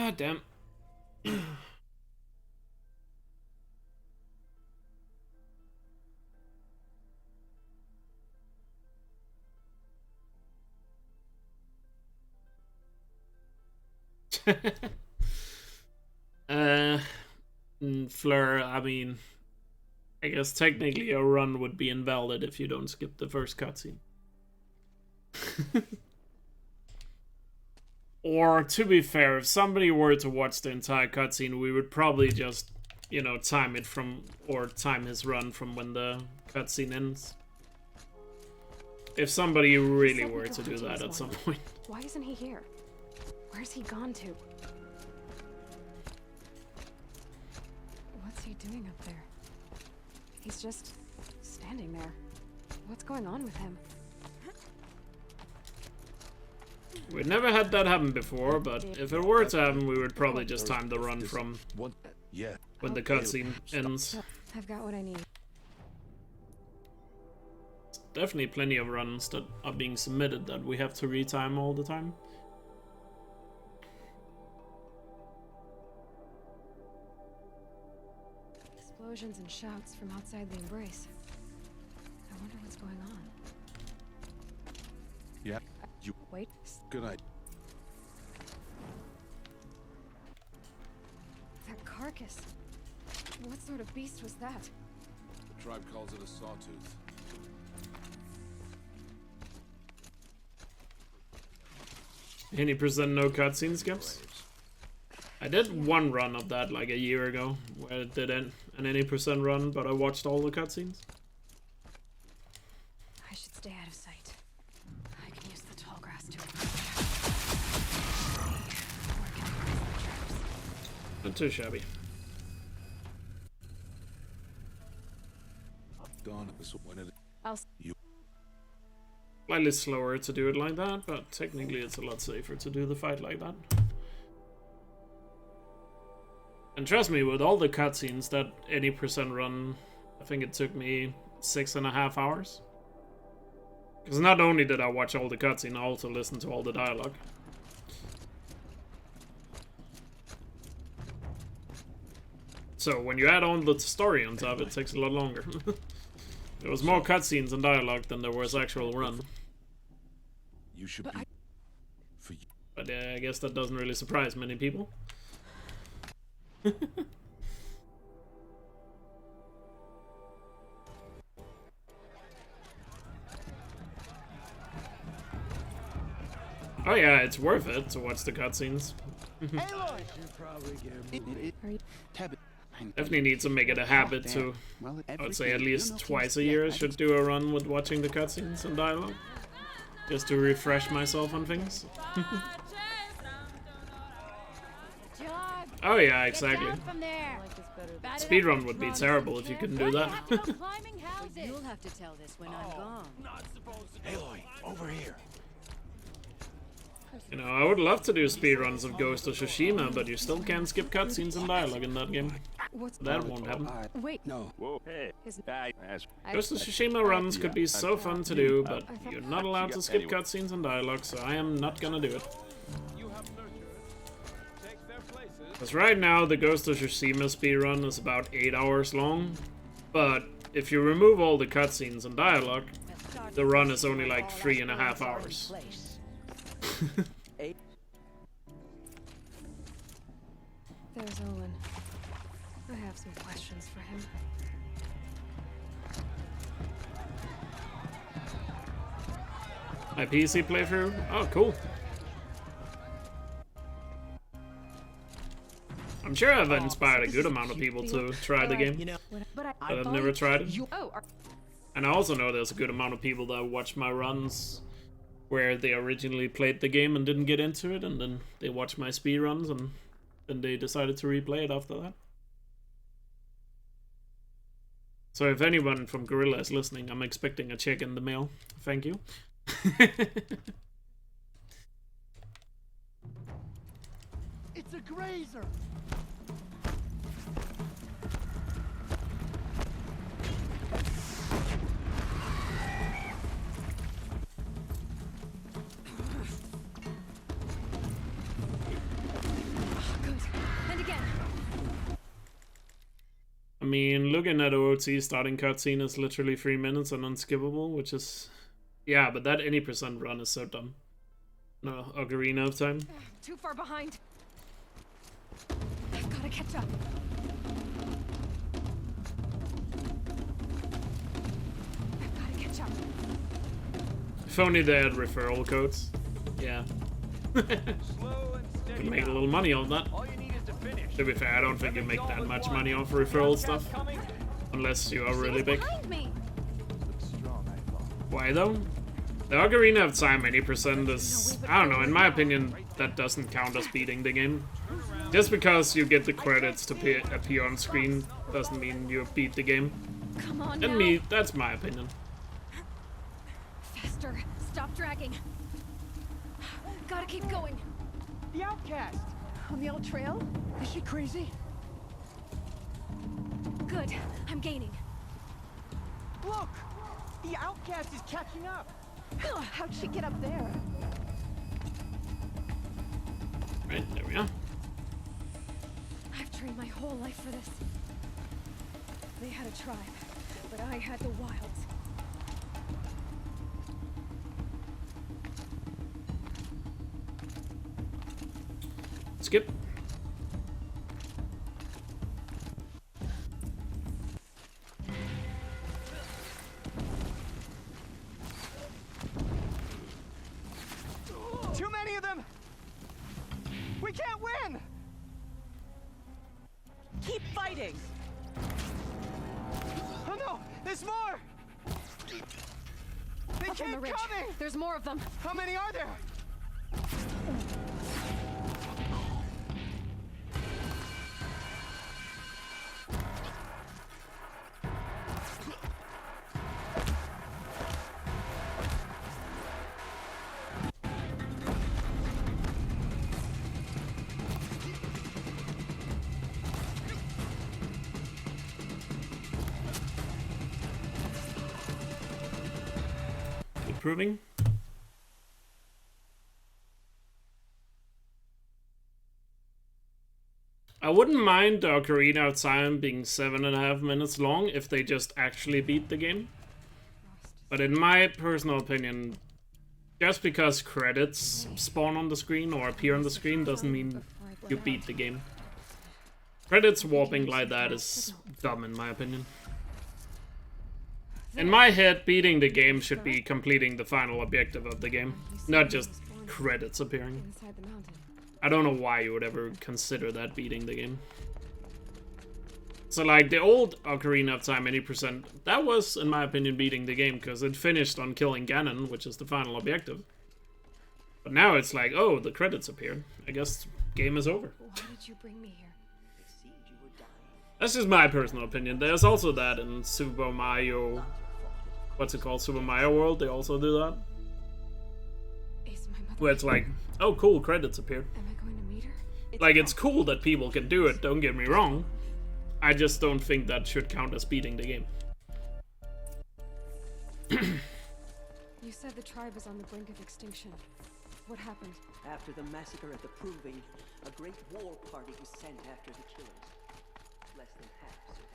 Ah, damn. uh, Fleur, I mean, I guess technically a run would be invalid if you don't skip the first cutscene. Or, to be fair, if somebody were to watch the entire cutscene, we would probably just, you know, time it from, or time his run from when the cutscene ends. If somebody really were to do that at some point. Why isn't he here? Where's he gone to? What's he doing up there? He's just standing there. What's going on with him? We've never had that happen before, but if it were to happen, we would probably just time the run from when the cutscene ends. I've got what I need. Definitely plenty of runs that are being submitted that we have to retime all the time. Explosions and shouts from outside the embrace. I wonder what's going on. Yeah, you Wait. good idea. That carcass. What sort of beast was that? The tribe calls it a sawtooth. Any percent no cutscene skips? I did one run of that like a year ago, where I did an any percent run, but I watched all the cutscenes. I should stay out of sight. I can use the tall grass to... Not too shabby. Dawn, this when it I'll... you Slightly slower to do it like that, but technically it's a lot safer to do the fight like that. And trust me, with all the cutscenes, that any percent run, I think it took me 6.5 hours. Because not only did I watch all the cutscene, I also listened to all the dialogue. So when you add on the story on top, it takes a lot longer. There was more cutscenes and dialogue than there was actual run. you should be for you. But I guess that doesn't really surprise many people. Oh yeah, it's worth it to watch the cutscenes. Definitely need to make it a habit to, I would say at least twice a year I should do a run with watching the cutscenes and dialogue. Just to refresh myself on things. Oh yeah, exactly. Speedrun would be terrible if you couldn't do that. You'll have to tell this when I'm gone. Aloy, over here. You know, I would love to do speedruns of Ghost of Tsushima, but you still can't skip cutscenes and dialogue in that game. That won't happen. Wait. No. Whoa, hey. Ghost of Tsushima runs could be so fun to do, but you're not allowed to skip cutscenes and dialogue, so I am not gonna do it. Because right now, the Ghost of Tsushima speedrun is about 8 hours long, but if you remove all the cutscenes and dialogue, the run is only like 3.5 hours. There's Olin. I have some questions for him. My PC playthrough? Oh, cool. I'm sure I've inspired a good amount of people to try the game, but I've never tried it. And I also know there's a good amount of people that watch my runs where they originally played the game and didn't get into it, and then they watched my speedruns and then they decided to replay it after that. So if anyone from Gorilla is listening, I'm expecting a check in the mail. Thank you. It's a grazer! mean, looking at OOT, starting cutscene is literally 3 minutes and unskippable, which is... Yeah, but that any percent run is so dumb. No, Ocarina of Time. Too far behind. I've gotta catch up. I've gotta catch up. If only they had referral codes. Yeah. Could make a little money on that. To be fair, I don't think you make that much money off referral stuff. Unless you are really big. Why though? The Ocarina of Time 80% is... I don't know, in my opinion, that doesn't count as beating the game. Just because you get the credits to appear on screen doesn't mean you beat the game. Come on And me, that's my opinion. Faster. Stop dragging. Gotta keep going. The outcast. On the old trail? Is she crazy? Good. I'm gaining. Look! The outcast is catching up. How'd she get up there? Right, there we are. I've trained my whole life for this. They had a tribe, but I had the wilds. Skip. Too many of them! We can't win! Keep fighting! Oh no! There's more! They Up on the keep ridge. coming! There's more of them. How many are there? Improving. I wouldn't mind the Ocarina of Time being 7.5 minutes long if they just actually beat the game. But in my personal opinion, just because credits spawn on the screen or appear on the screen doesn't mean you beat the game. Credits warping like that is dumb in my opinion. In my head, beating the game should be completing the final objective of the game, not just credits appearing. Inside the mountain. I don't know why you would ever consider that beating the game. So like the old Ocarina of Time 80%, that was, in my opinion, beating the game because it finished on killing Ganon, which is the final objective. But now it's like, oh, the credits appeared. I guess game is over. Why did you bring me here? That's just my personal opinion. There's also that in Super Mario... What's it called? Super Mario World, they also do that. Is my mother... Where it's like, oh cool, credits appeared. Am I going to meet her? Like, it's cool that people can do it, don't get me wrong. I just don't think that should count as beating the game. You said the tribe is on the brink of extinction. What happened? After the massacre at the Proving, a great war party was sent after the killers. Less than half survived.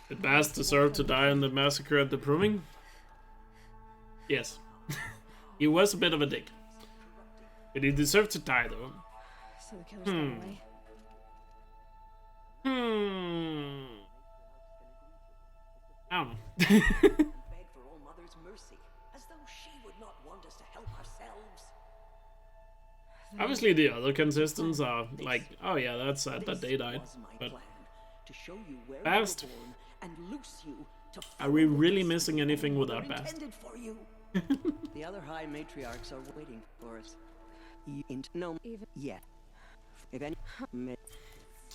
Did Bass deserve to die in the massacre at the Proving? Yes. He was a bit of a dick. Did he deserve to die, though? So the killers got away. I don't know. Beg for All Mother's mercy, as though she would not want us to help ourselves. Obviously, the other contestants are like, oh yeah, that's sad that they died. Was my But plan, to show you where Bast, you were born and loose you to are we follow really the missing anything that without were Bast? intended for you. The other high matriarchs are waiting for us. You ain't no Even yet. If any,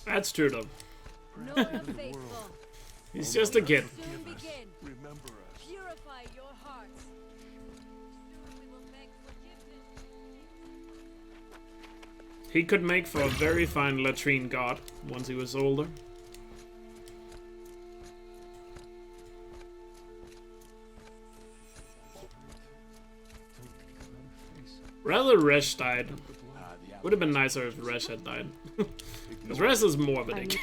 That's true, though. Nora faithful, He's just a kid. soon begin. Remember us. Purify your hearts. Soon we will beg forgiveness. He could make for a very fine latrine god once he was older. Rather Resh died Would have been nicer if Resh had died. Because Resh is more of a dick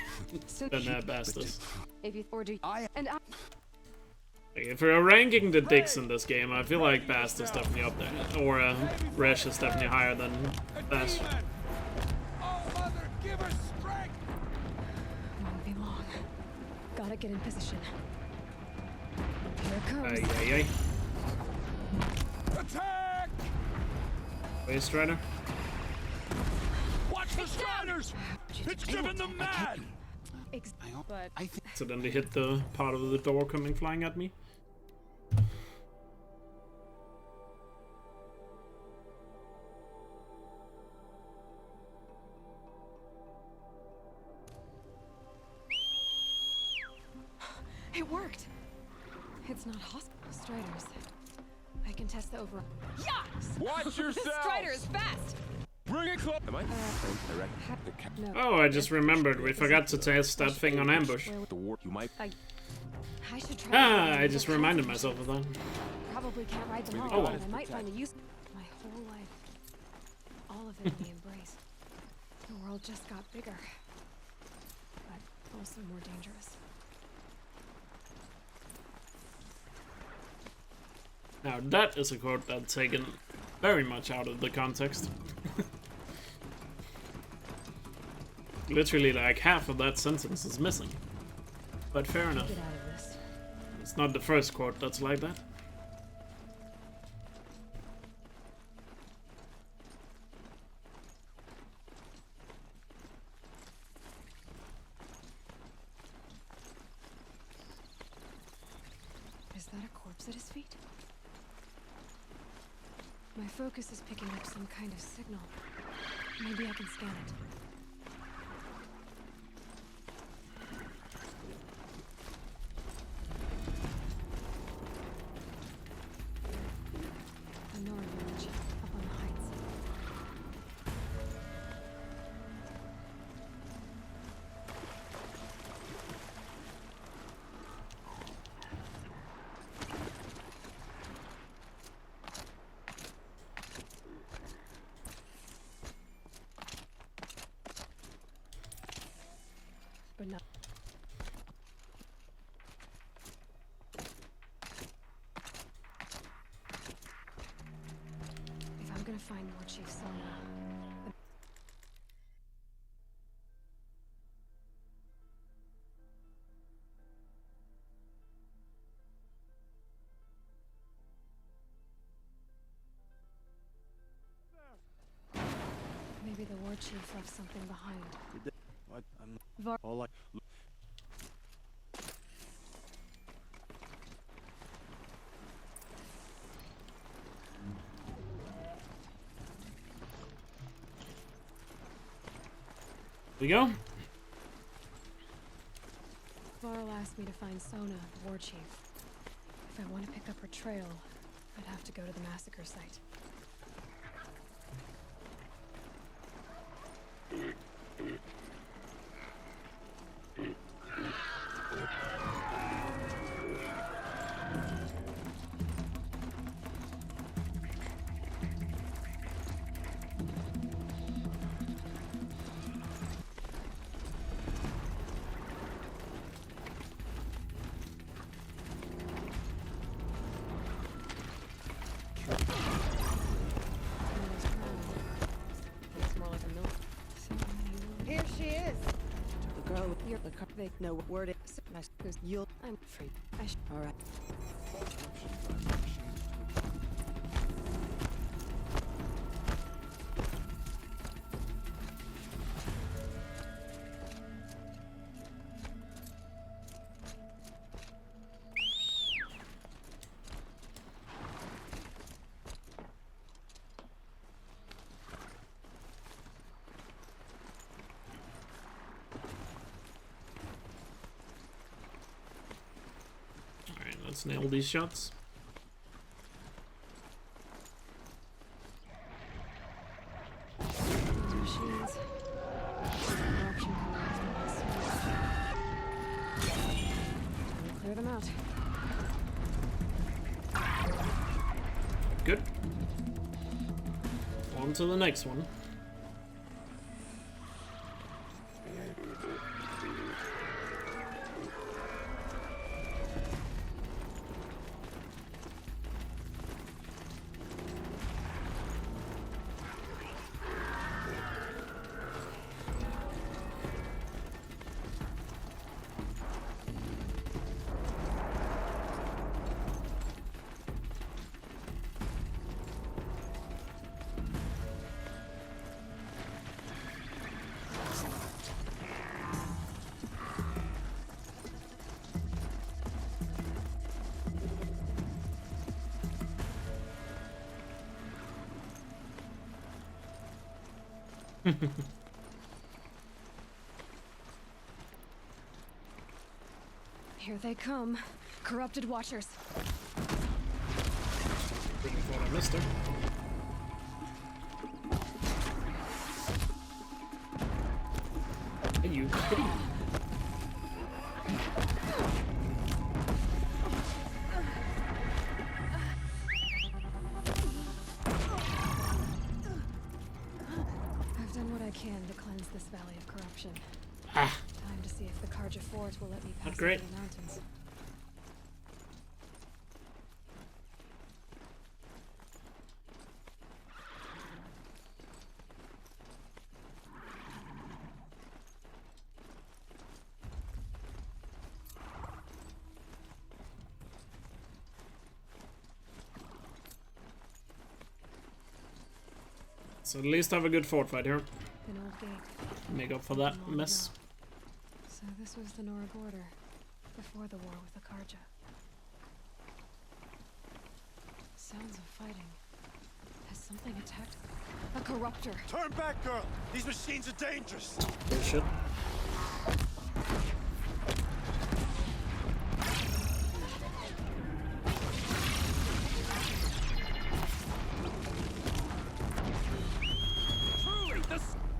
than Bast is. If you or do and I Like, if we're ranking the dicks in this game, I feel like Bast is definitely up there. Or Resh is definitely higher than Bast. Oh, mother, give her strength! won't be long. Gotta get in position. Here it comes. Ay, ay, ay. Attack! Wait, Strider. Watch the Striders! It's driven them mad! But So then they hit the part of the door coming flying at me. it worked. It's not hospital Striders. I can test the overall. Yes! Watch yourself! Strider is fast. Bring it close! Am I? No. Oh, I just remembered. We forgot to test that thing on ambush. The war, you might. I should try. Ah, I just reminded myself of that. Probably can't ride them all, Oh, well. but I might find a use. My whole life, all of it in the embrace. The world just got bigger, but also more dangerous. Now that is a quote that's taken very much out of the context. Literally like half of that sentence is missing. But fair enough. Get out of this. It's not the first quote that's like that. Is that a corpse at his feet? My focus is picking up some kind of signal. Maybe I can scan it. A Nora village, up on the heights. But no. If I'm gonna find more Chief Sona, maybe the war chief left something behind. What? I'm Var- all like. We go. Varl asked me to find Sona, the war chief. If I want to pick up her trail, I'd have to go to the massacre site. It's more like a milk. Here she is. The girl with You're the car. they No word. You'll. I'm free. All right. Alright, let's nail these shots. Those machines. Auction clear them out. Good. On to the next one. Here they come. Corrupted watchers. Pretty thought I missed her. Hey, you. I've done what I can to cleanse this valley of corruption. Ah, Time to see if the Karja Fort will let me pass not great. over the mountains. So at least have a good fort fight here. An old gate. Make up for that mess. So this was the Nora border, before the war with the Karja. Sounds of fighting. Has something attacked? A corruptor! Turn back, girl! These machines are dangerous! Bullshit.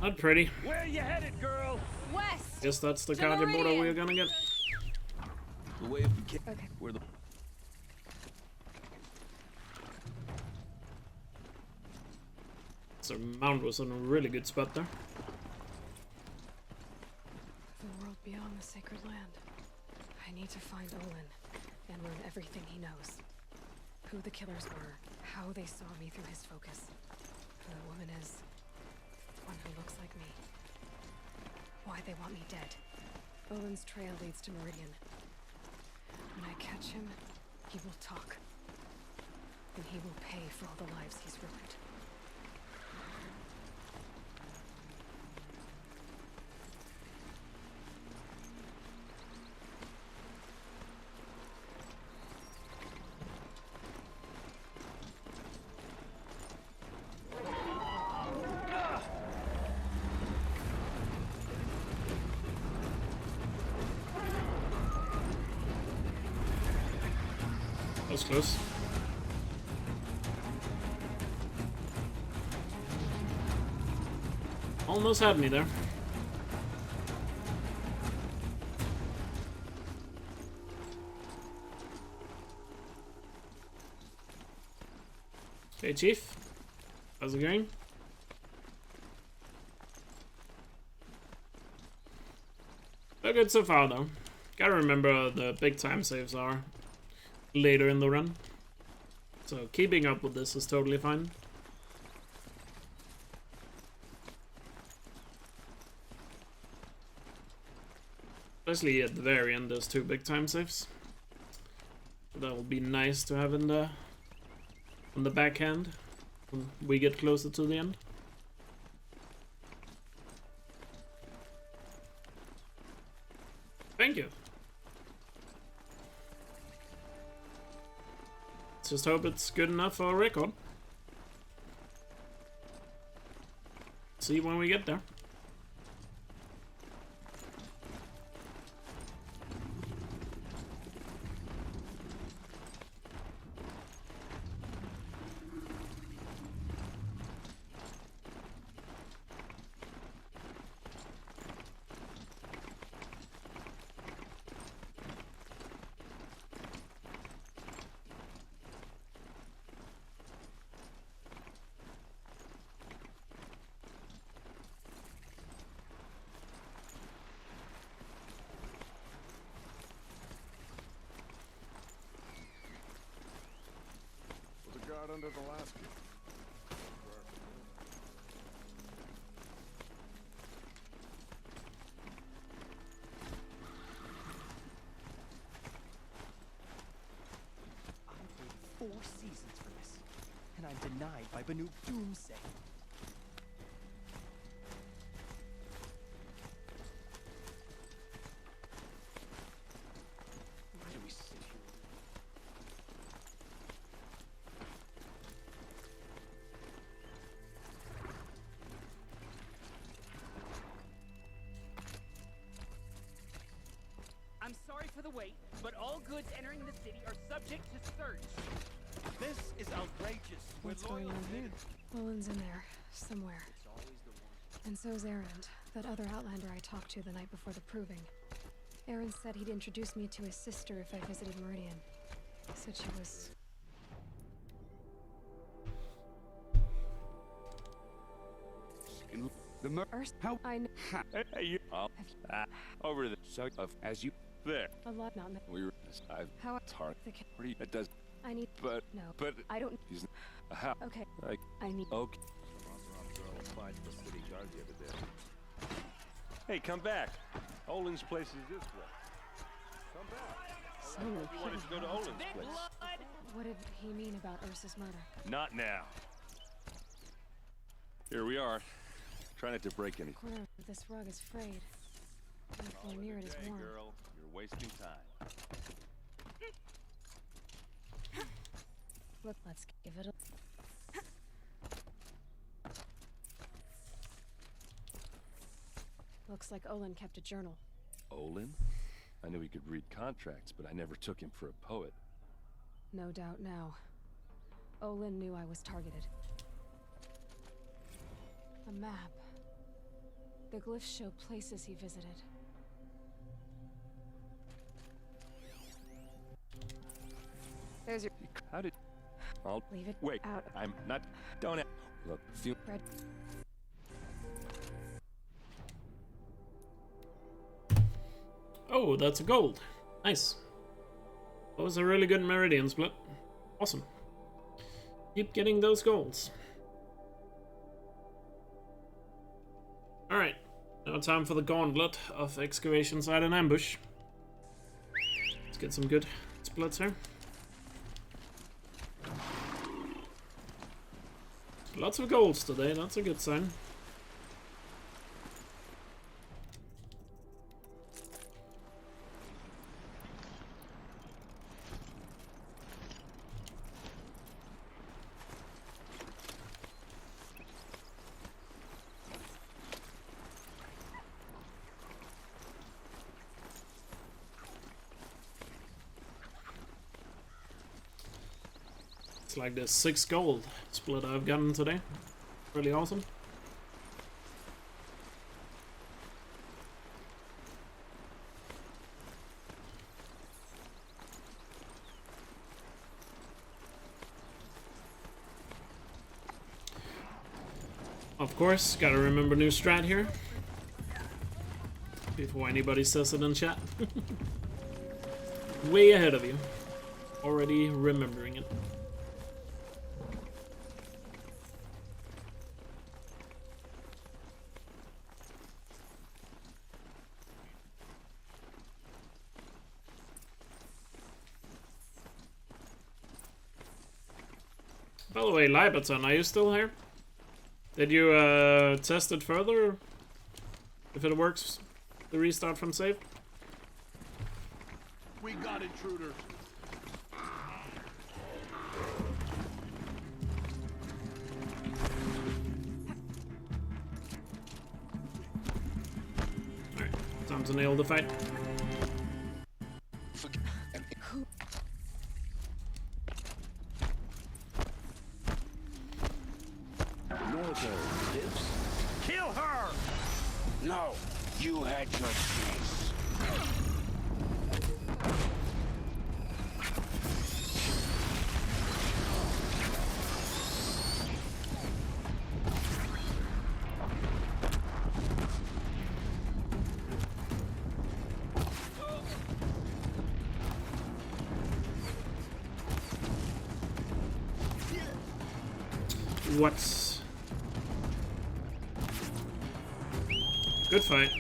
Not pretty. Where you headed, girl? West! Guess that's the To Karja border Meridian. we're gonna get. The way of the Okay. where the So Mount was in a really good spot there. The world beyond the sacred land. I need to find Olin and learn everything he knows. Who the killers were, how they saw me through his focus. Who the woman is. One who looks like me. Why they want me dead. Olin's trail leads to Meridian. When I catch him, he will talk. And he will pay for all the lives he's ruined. That was close. Almost had me there. Hey, Chief. How's it going? So good so far, though. Gotta remember the big time saves are later in the run. So keeping up with this is totally fine. Especially at the very end, there's 2 big time saves. That will be nice to have in the backhand when we get closer to the end. Thank you. Let's just hope it's good enough for a record. See when we get there. guard under the last key. I paid 4 seasons for this, and I'm denied by Banu Doomsay. Why do we sit here? but all goods entering the city are subject to search. This is outrageous. What's going on here? Olin's in there, somewhere. And so's Aaron, that other Outlander I talked to the night before the proving. Aaron said he'd introduce me to his sister if I visited Meridian. Said she was... How? I know Hey, you. Over the side of as you there. a lot, not many. We were. I've. How It's hard. the Pretty. It does. I need... But. No, But. I don't... He's. How? Okay, Like. I need... Okay. Hey, come back. Olin's place is this way. Come back. So You wanted to go to Olin's place. what did he mean about Ursa's murder? Not now. Here we are. Try not to break any. The corner of this rug is frayed. And the floor near it is Hey, warm. girl, you're wasting time. Look, let's give it a... Looks like Olin kept a journal. Olin? I knew he could read contracts, but I never took him for a poet. No doubt now. Olin knew I was targeted. A map. The glyphs show places he visited. There's your... How did... I'll... Leave it Wait, out. I'm not... Don't... Look, feel... Red. Oh, that's a gold. Nice. That was a really good Meridian split. Awesome. Keep getting those golds. Alright. Now time for the gauntlet of excavation site and ambush. Let's get some good splits here. Lots of golds today, that's a good sign. It's like the 6 gold split I've gotten today. Really awesome. Of course, gotta remember new strat here. Before anybody says it in chat. Way ahead of you. Already remembering it. By the way, Libaton, are you still here? Did you test it further? If it works, the restart from save? We got intruders. Alright, time to nail the fight. Kill her! No, you had your chance. What? Good fight.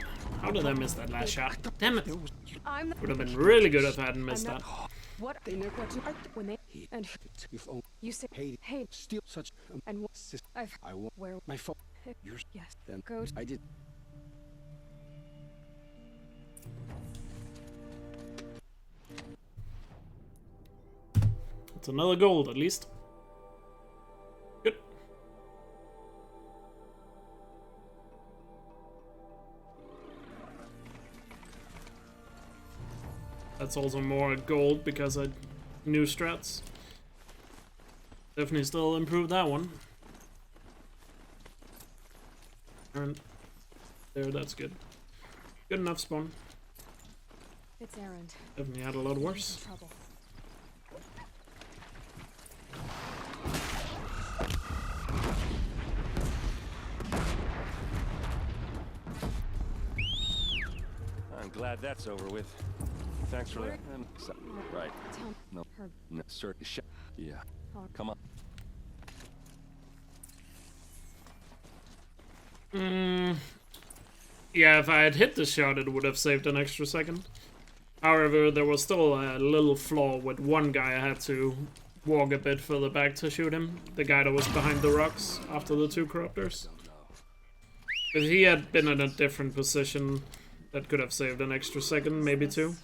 How did I miss that last shot? Damn it! I'm Would have been really good if I hadn't missed I'm that. not- What? They never what when they and you say hey Steal such and I've I want where my phone. Yours. yes Then go to, I did. It's another gold at least. Good. That's also more gold because I new strats. Definitely still improve that one. And there, that's good. Good enough spawn. It's Erend. Definitely had a lot worse. Trouble. I'm glad that's over with. Thanks for that. Right. No. Her. No, sir. Yeah. Come on. Yeah, if I had hit the shot, it would have saved an extra second. However, there was still a little flaw with one guy. I had to walk a bit further back to shoot him. The guy that was behind the rocks after the two corruptors. If he had been in a different position, that could have saved an extra second, maybe two.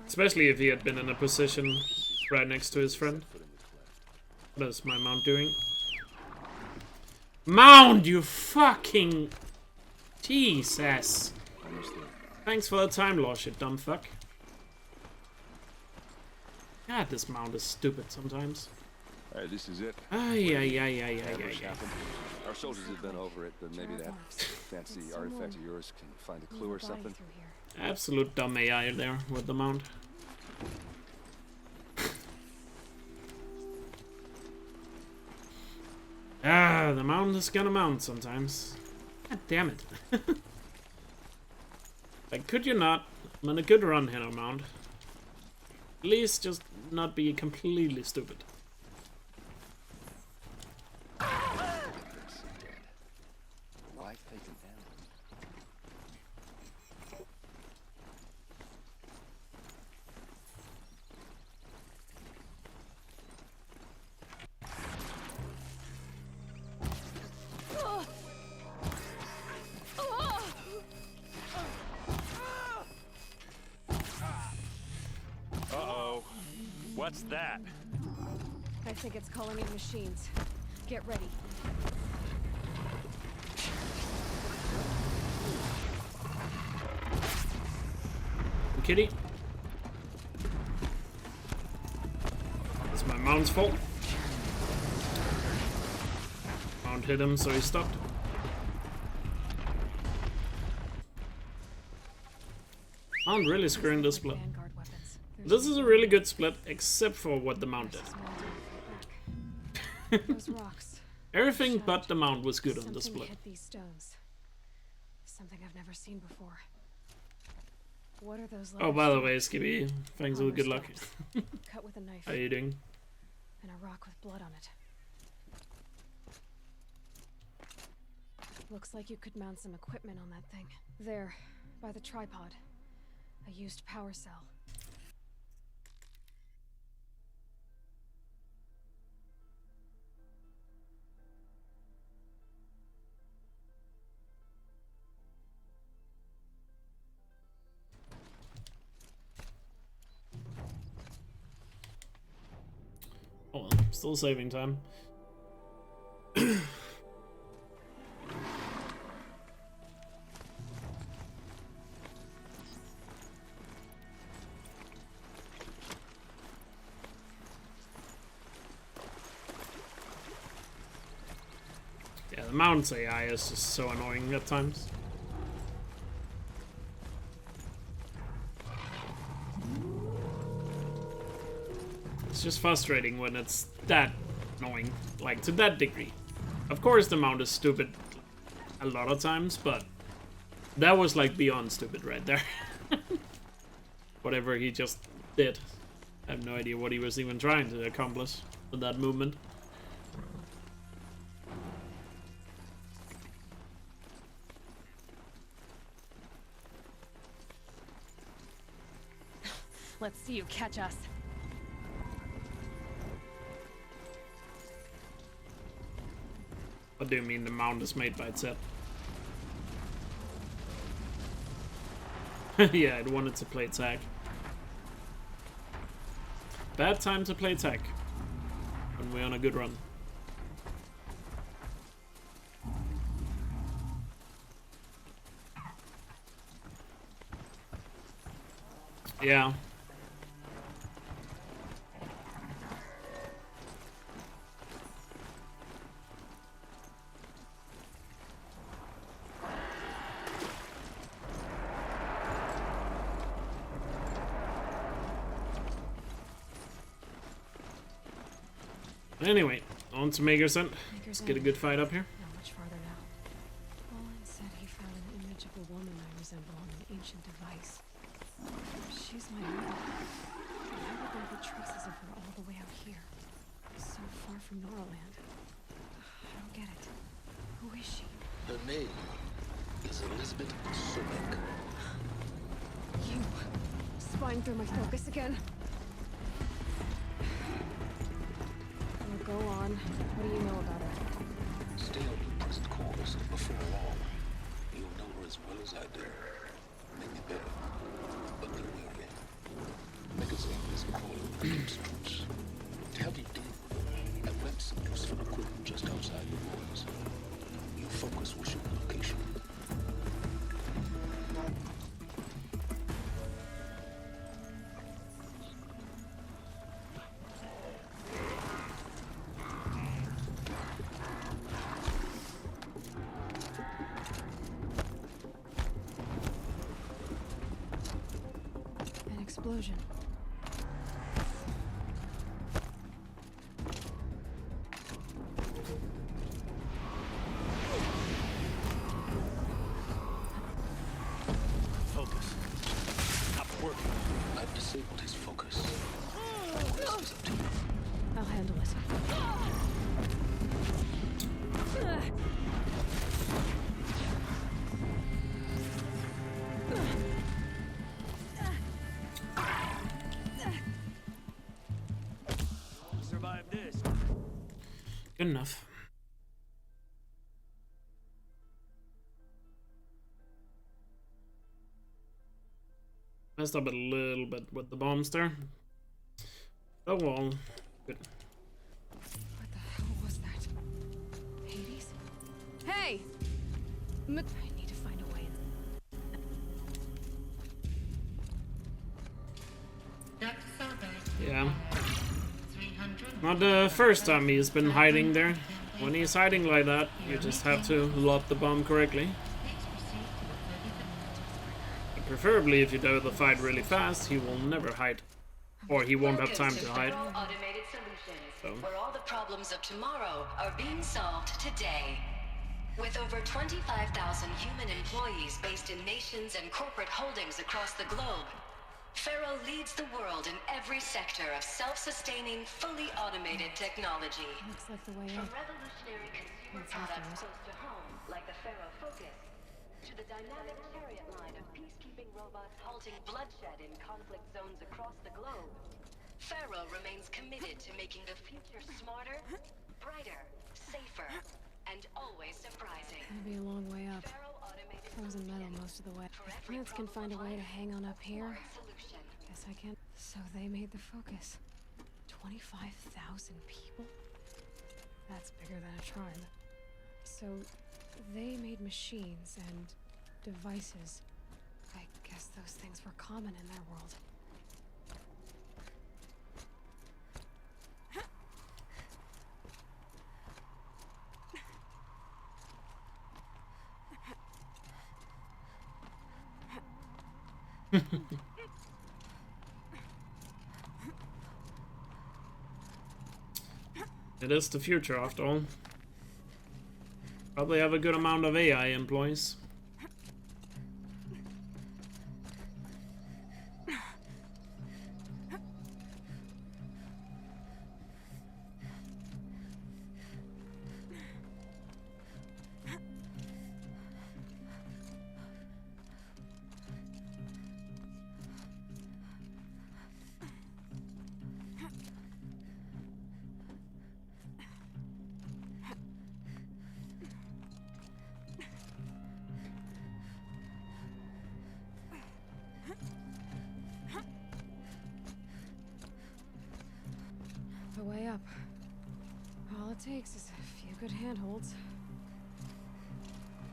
Especially if he had been in a position right next to his friend. What is my mount doing? Mount, you fucking... Jesus. Thanks for the time loss, you dumb fuck. God, this mount is stupid sometimes. Alright, this is it. Yeah. Our soldiers have been over it, but maybe that fancy artifact of yours can find a clue or something. Absolute dumb AI there with the mount. The mount is gonna mount sometimes. God damn it. Like, could you not? I'm on a good run here, mount. At least just not be completely stupid. Why taken down? Uh-oh. What's that? I think it's colony machines. Get ready. Kitty. It's my mount's fault. Mount hit him, so he stopped. Mount really screwing this split. This is a really good split, except for what the mount did. Those rocks. Everything but the mount was good on the split. Hit these stones. Something I've never seen before. What are those? Oh, by the way, Skibby, thanks for the good luck. Cut with a knife. How you doing? And a rock with blood on it. Looks like you could mount some equipment on that thing. There, by the tripod. A used power cell. Oh well, still saving time. Yeah, the mount's AI is just so annoying at times. It's just frustrating when it's that annoying, like to that degree. Of course the mount is stupid a lot of times, but that was like beyond stupid right there. Whatever he just did. I have no idea what he was even trying to accomplish with that movement. Let's see you catch us. What do you mean the mount is made by itself? Yeah, it wanted to play tag. Bad time to play tag when we're on a good run. Yeah. Anyway, on to Maker's End. Let's get a good fight up here. Not much farther now. Olin said he found an image of a woman I resemble on an ancient device. She's my mother. Why would there be traces of her all the way out here? So far from Norland. I don't get it. Who is she? Her name is Elizabeth Sobek. You. Spying through my focus again. Go on. What do you know about her? Stay on your present course, and before long, you'll know her as well as I do. Maybe better, but be wary. Maker's End is crawling with against troops. To help you deal with them, I've left some useful equipment just outside the walls. Your focus will show the location. Explosion. Focus. Stop working. I've disabled his focus. The rest is up to you. I'll handle it. Good enough. Messed up a little bit with the bombs there. Oh well. Good. What the hell was that? Hades? Hey! I need to find a way in. Yeah. Not the first time he's been hiding there. When he's hiding like that, you just have to lob the bomb correctly. And preferably, if you do the fight really fast, he will never hide. Or he won't have time to hide. Automated solutions, where all the problems of tomorrow are being solved today. With over 25,000 human employees based in nations and corporate holdings across the globe, Faro leads the world in every sector of self-sustaining, fully automated technology. Looks like the way From up. revolutionary consumer products close to home, like the Faro Focus, to the dynamic chariot line of peacekeeping robots halting bloodshed in conflict zones across the globe, Faro remains committed to making the future smarter, brighter, safer, and always surprising. Gonna be a long way up. Faro automated Frozen metal most of the way. If plants can find a way to hang on up here, solution. guess I can. So they made the Focus. 25,000 people? That's bigger than a tribe. So they made machines and devices. I guess those things were common in their world. It is the future after all. Probably have a good amount of AI employees. The way up. All it takes is a few good handholds.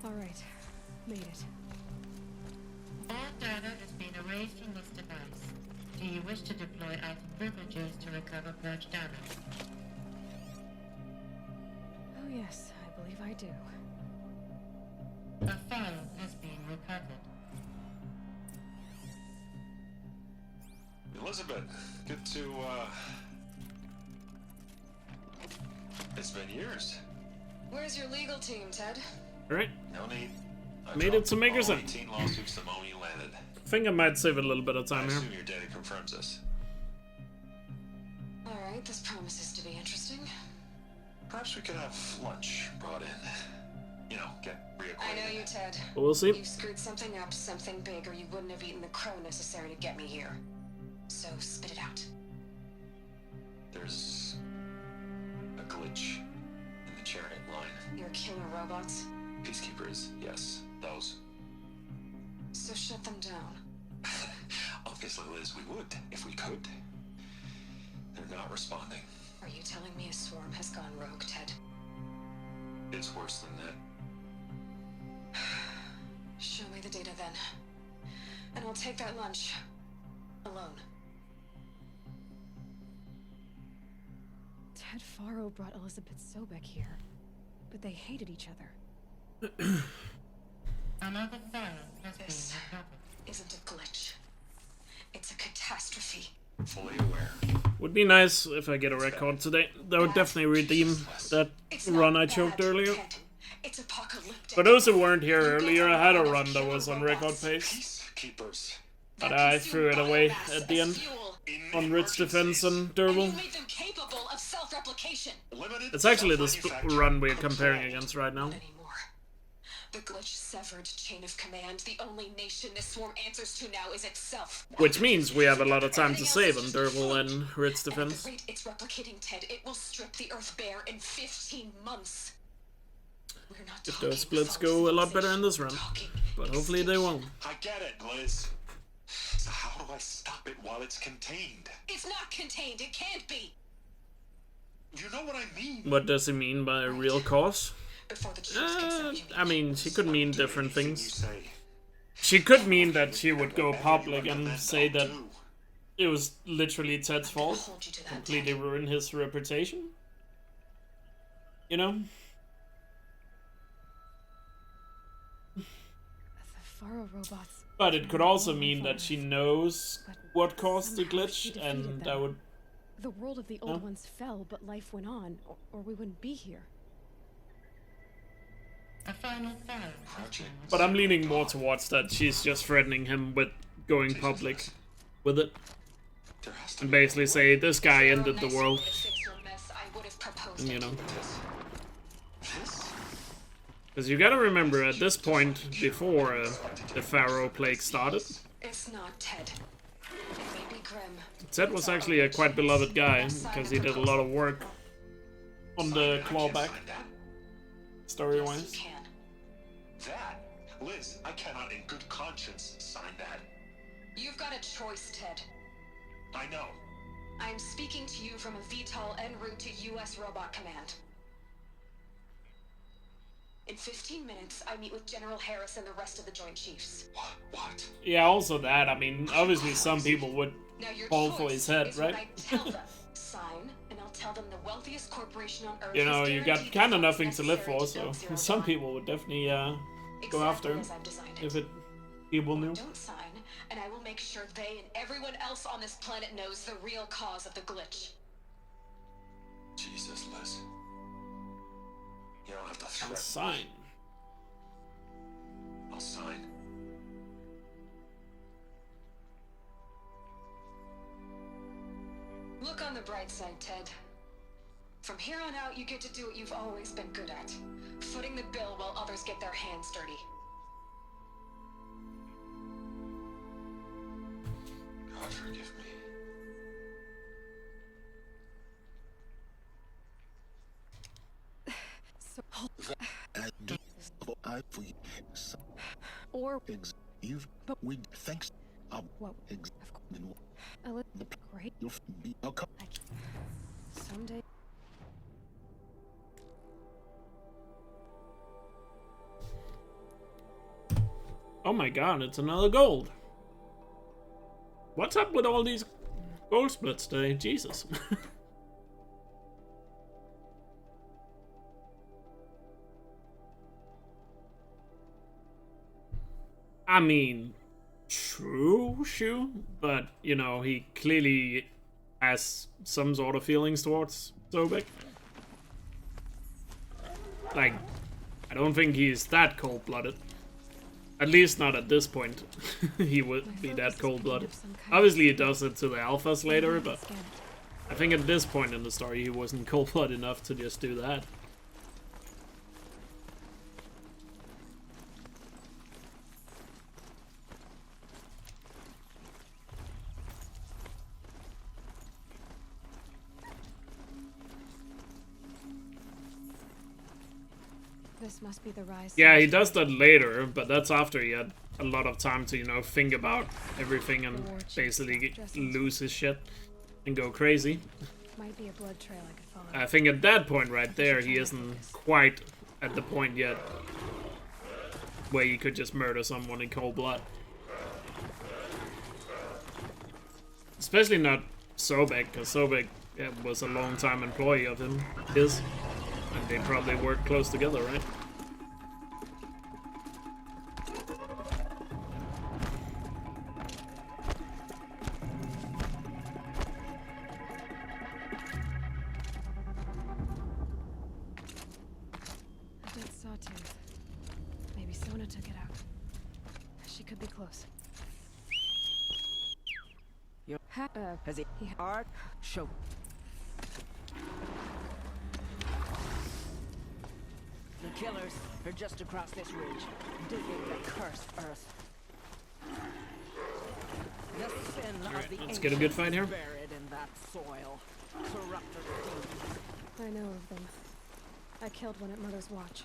All right, made it. All data is being erased from this device. Do you wish to deploy item privileges to recover purge damage? Oh yes, I believe I do. A file has been recovered. Elizabeth, good to, It's been years. Where's your legal team, Ted? Alright, No need. I made it dropped to Maker's all End. 18 lawsuits the moment you landed. I think I might save a little bit of I time here. assume your daddy confirms this. Alright, this promises to be interesting. Perhaps we could have lunch brought in. You know, get reacquainted. I know you, Ted. But we'll see. You've screwed something up, something big, or you wouldn't have eaten the crow necessary to get me here. So spit it out. There's a glitch in the chariot line. Your killer robots? Peacekeepers, yes, those. So shut them down. Obviously, Liz, we would, if we could. They're not responding. Are you telling me a swarm has gone rogue, Ted? It's worse than that. Show me the data then. And I'll take that lunch. Alone. Ted Faro brought Elizabeth Sobek here. But they hated each other. Another file has been This recovered. isn't a glitch. It's a catastrophe. Fully aware. Would be nice if I get a record today. That would definitely redeem that run I choked earlier. It's apocalyptic. For those who weren't here earlier, I had a run that was on record pace. Peacekeepers. But I threw it away at the end. On Rich Defense and Durable. You made them capable of self-replication. Limited It's actually the self-manufactured run we're comparing against right now. Not anymore. The glitch severed chain of command. The only nation this swarm answers to now is itself. Which means we have a lot of time to save on Durable and Rich At Defense. the rate it's replicating, Ted, it will strip the Earth bare in 15 months. We're not If talking those splits go a lot better in this run. talking But hopefully they won't. I get it, Liz. So how do I stop it while it's contained? It's not contained. It can't be. You know what I mean? What does he mean by a real cause? Before the chiefs can send you I mean, she could mean different Anything you things. say. She could mean that she would go public and say that it was literally Ted's fault. hold you to that, Completely ruin his reputation. You know? The Faro robots. But it could also mean that she knows what caused the glitch, and that would... The world of the old ones fell, but life went on, or we wouldn't be here. A final file has been But I'm leaning more towards that she's just threatening him with going public with it. There has to And be basically say, this guy ended the world. Fix your mess, I would have proposed And, you it. know. this. Because you gotta remember, at this point, before the Pharaoh plague started, It's not Ted. It may be grim. Ted was actually a quite beloved guy, because he did a lot of work on the clawback, story-wise. You can. That, Liz, I cannot in good conscience sign that. You've got a choice, Ted. I know. I'm speaking to you from a VTOL en route to U.S. Robot Command. In 15 minutes, I meet with General Harris and the rest of the Joint Chiefs. What? Yeah, also that, I mean, obviously some people would Now your fall choice for his head, is right? what I tell them. Sign, and I'll tell them the wealthiest corporation on Earth You know, is you got guaranteed kind of the funds nothing to live necessary for, to so build Zero some Dawn. people would definitely go Exactly after him as I've designed it. if people knew. Don't sign, and I will make sure they and everyone else on this planet knows the real cause of the glitch. Jesus, Liz. You don't have to I'll threaten. sign. I'll sign. Look on the bright side, Ted. From here on out, you get to do what you've always been good at. Footing the bill while others get their hands dirty. God forgive me. So, I for you. or You've we thanks. what? Ex. Great. You'll be a cup. Someday. Oh my god, it's another gold. What's up with all these gold splits today? Jesus. I mean, true, but, you know, he clearly has some sort of feelings towards Sobek. Like, I don't think he's that cold-blooded. At least not at this point. He would be that cold-blooded. Obviously he does it to the alphas later, but I think at this point in the story he wasn't cold-blooded enough to just do that. This must be the rise. Yeah, he does that later, but that's after he had a lot of time to, you know, think about everything and basically lose his shit and go crazy. Might be a blood trail I could follow. I think at that point right there, he isn't quite at the point yet where he could just murder someone in cold blood. Especially not Sobek, because Sobek was a long-time employee of his. And they probably work close together, right? A dead sawtooth. Maybe Sona took it out. She could be close. Has he hard? Show. The killers are just across this ridge, digging the cursed earth. The sin of the let's get a good fight here. Buried in that soil. Corrupted demons. I know of them. I killed one at Mother's Watch.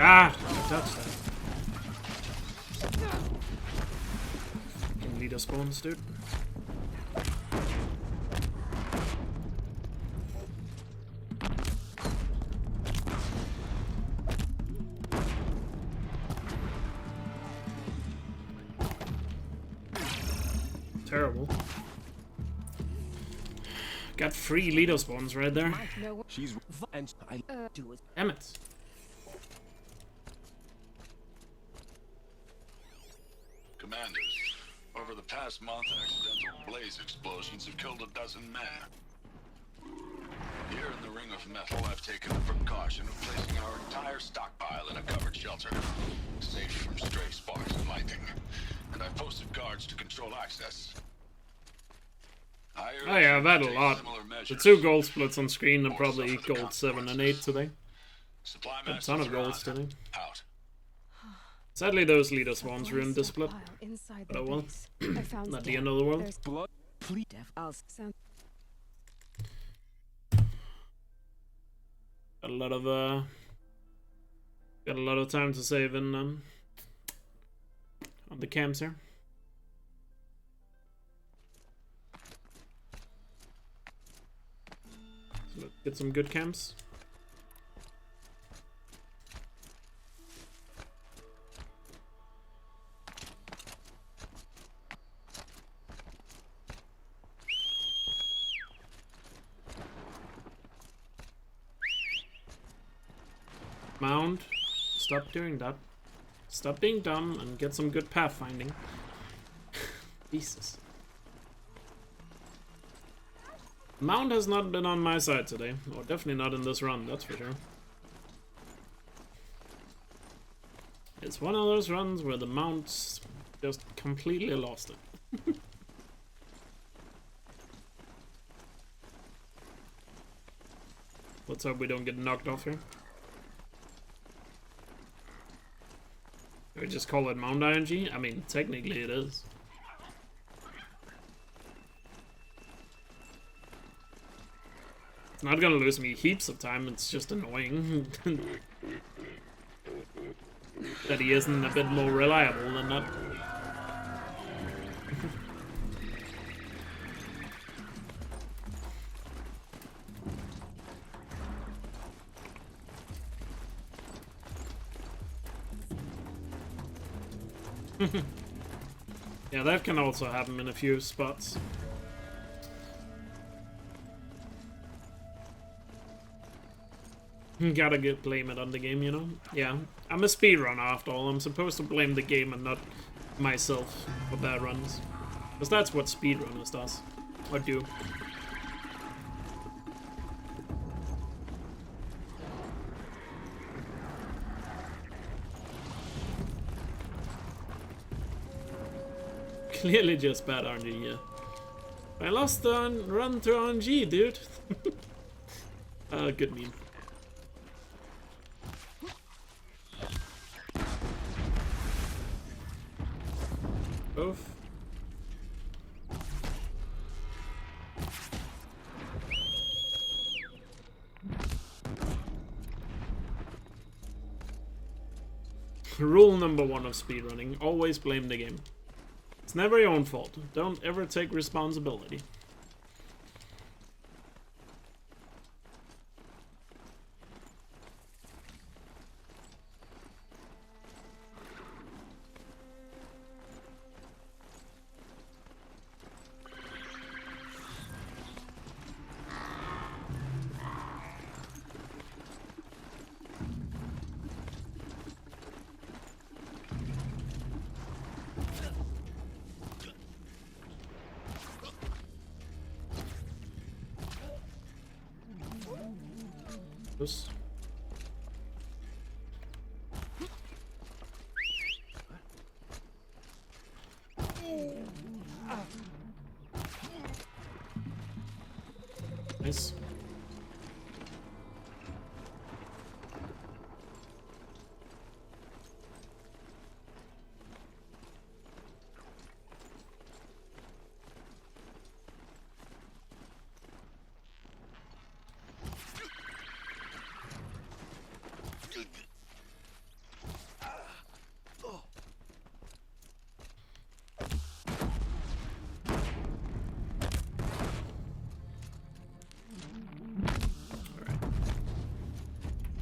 Ah! Touch that. Fucking leader spawns, dude. Terrible. Got 3 Lido spawns right there. She's and I do it. Damn it. Commanders, over the past month, accidental blaze explosions have killed 12 men. Here in the Ring of Metal, I've taken the precaution of placing our entire stockpile in a covered shelter, safe from stray sparks and lightning. And I've posted guards to control access. Oh yeah, I've had a lot. The 2 gold splits on screen are probably gold 7 and 8 today. A ton of golds today. Out. Sadly, those leader spawns ruined the split. But oh well. Not the end of the world. blood. Please. Got a lot of time to save in on the camps here. So let's get some good camps. Mound. Stop doing that. Stop being dumb and get some good pathfinding. Jesus. Mound has not been on my side today. Or definitely not in this run, that's for sure. It's one of those runs where the mounts just completely lost it. Let's hope we don't get knocked off here. We just call it Mount ING? I mean, technically it is. Not gonna lose me heaps of time, it's just annoying that he isn't a bit more reliable than that. Yeah, that can also happen in a few spots. Gotta blame it on the game, you know? Yeah, I'm a speedrunner after all. I'm supposed to blame the game and not myself for bad runs. Because that's what speedrunners does. Or do. Clearly just bad RNG here. I lost the run to RNG, dude. Good meme. Both. Rule number 1 of speedrunning, always blame the game. It's never your own fault. Don't ever take responsibility. This. Nice.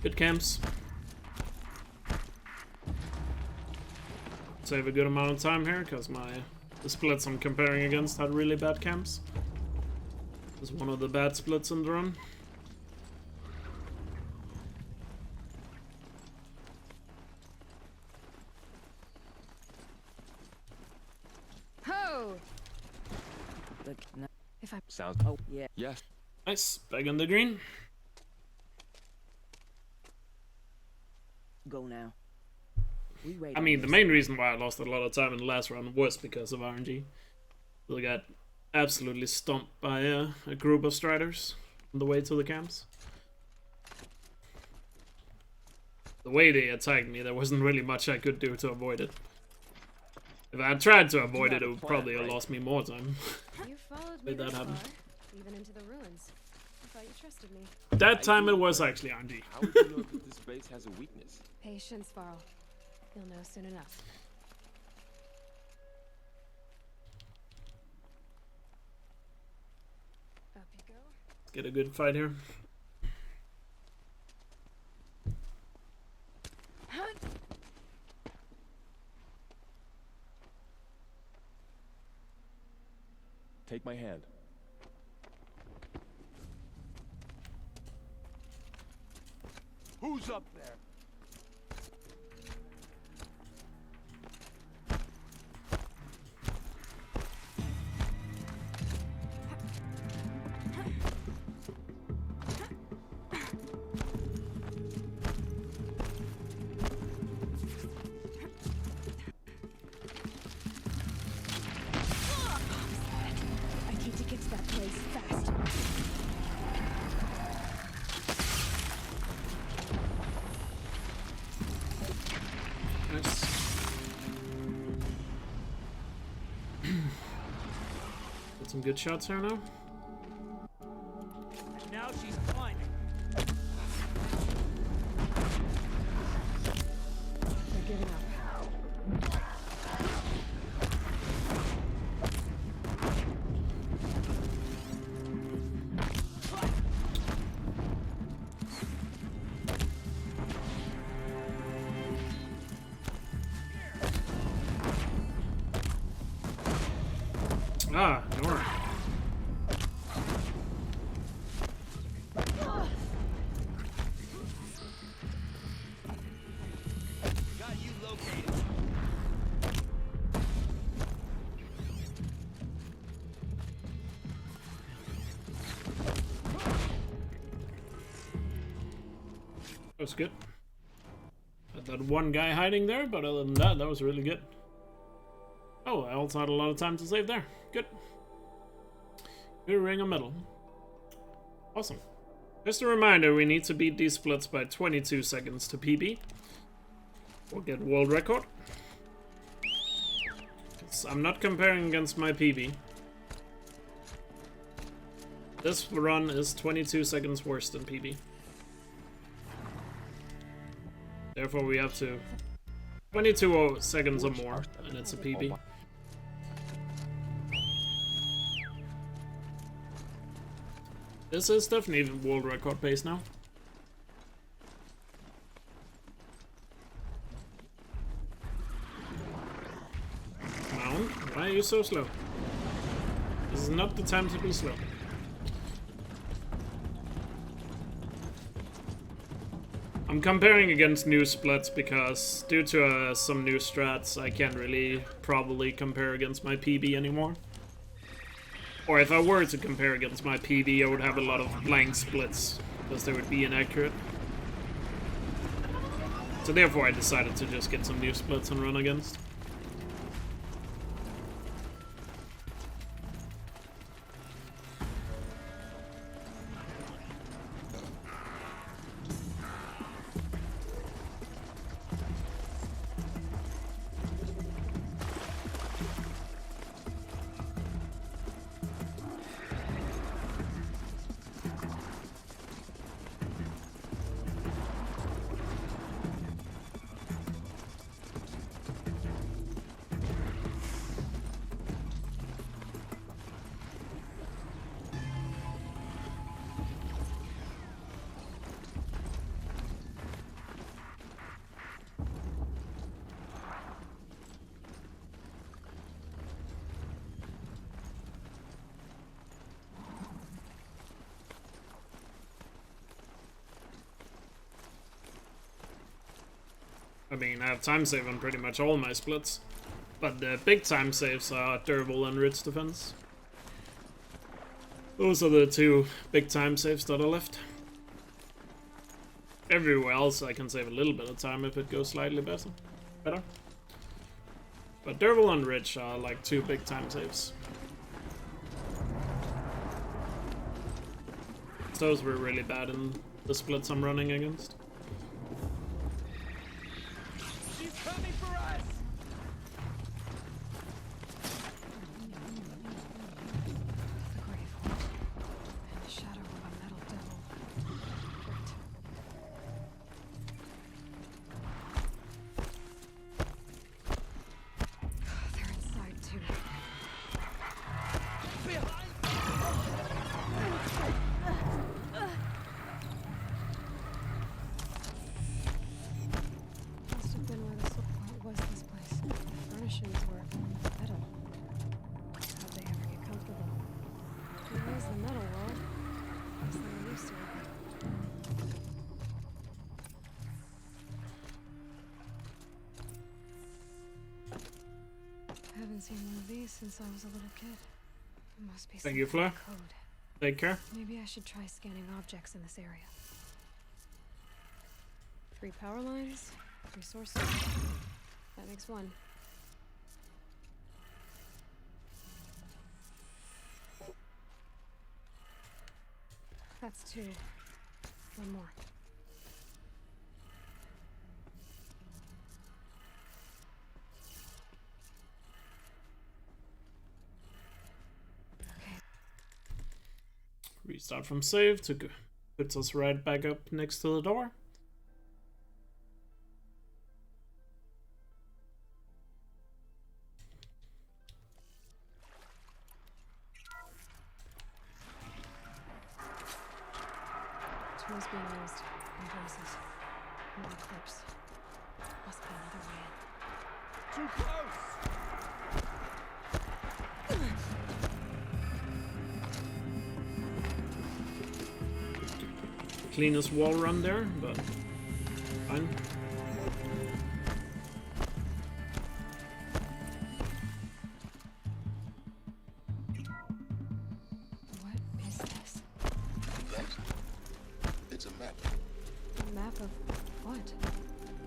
Good camps. Save a good amount of time here, because the splits I'm comparing against had really bad camps. This is one of the bad splits in the run. Ho! Look, no. If I Sounds. Oh, yeah. Yes. Nice. Back on the green. Go now. We wait I mean, the main reason why I lost a lot of time in the last round was because of RNG. We got absolutely stomped by a group of striders on the way to the camps. The way they attacked me, there wasn't really much I could do to avoid it. If I had tried to avoid it, it would probably have lost me more time. You followed me Made that this happen. far, even into the ruins. I thought you trusted me. That time it was actually RNG. How would you know that this base has a weakness? Patience, Varl. You'll know soon enough. Up you go. Let's get a good fight here. Take my hand. Who's up there? I need to get to that place fast. Nice. Get some good shots here now. Now she's Ah, Nora. Got you located. That was good. Had that one guy hiding there, but other than that, that was really good. Oh, I also had a lot of time to save there. Good. Good ring of metal. Awesome. Just a reminder, we need to beat these splits by 22 seconds to PB. We'll get world record. 'Cause I'm not comparing against my PB. This run is 22 seconds worse than PB. Therefore, we have to 22 seconds or more, and it's a PB. This is definitely world record pace now. Mount, why are you so slow? This is not the time to be slow. I'm comparing against new splits because due to some new strats, I can't really probably compare against my PB anymore. Or if I were to compare against my PB, I would have a lot of blank splits because they would be inaccurate. So therefore I decided to just get some new splits and run against. I mean, I have time save on pretty much all my splits, but the big time saves are durable and rich defense. Those are the two big time saves that are left. Everywhere else I can save a little bit of time if it goes slightly better. But durable and rich are like two big time saves. Those were really bad in the splits I'm running against. Coming for us! The grave hold and the shadow of a metal devil. Great. They're inside too. Must have been where the soul point was this place. The furnishings were metal. How'd they ever get comfortable? It is the metal world. Guess they were used to it. I haven't seen one of these since I was a little kid. It must be Thank you, some Fleur. code. Take care. Maybe I should try scanning objects in this area. 3 power lines, 3 sources. That makes 1. That's 2. 1 more. Restart from save to puts us right back up next to the door. Tools being used. And voices. More clips. Must be another way in. Too close! cleanest wall run there, but fine. What is this? That? It's a map. A map of what?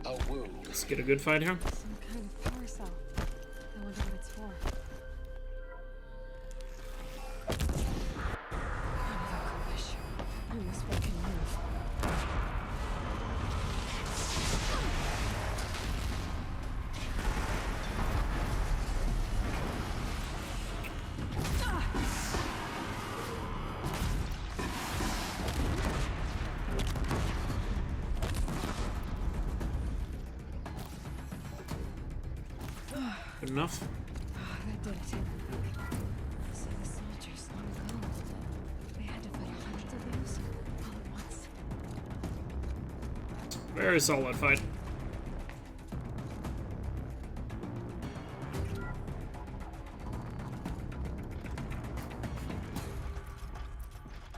Our world. Let's get a good fight here. Some kind of power cell. I wonder what it's for. Another Kovish. And this one can move. Good enough. That did it. So the soldiers long ago, they had to fight hundreds of those all at once. Very solid fight.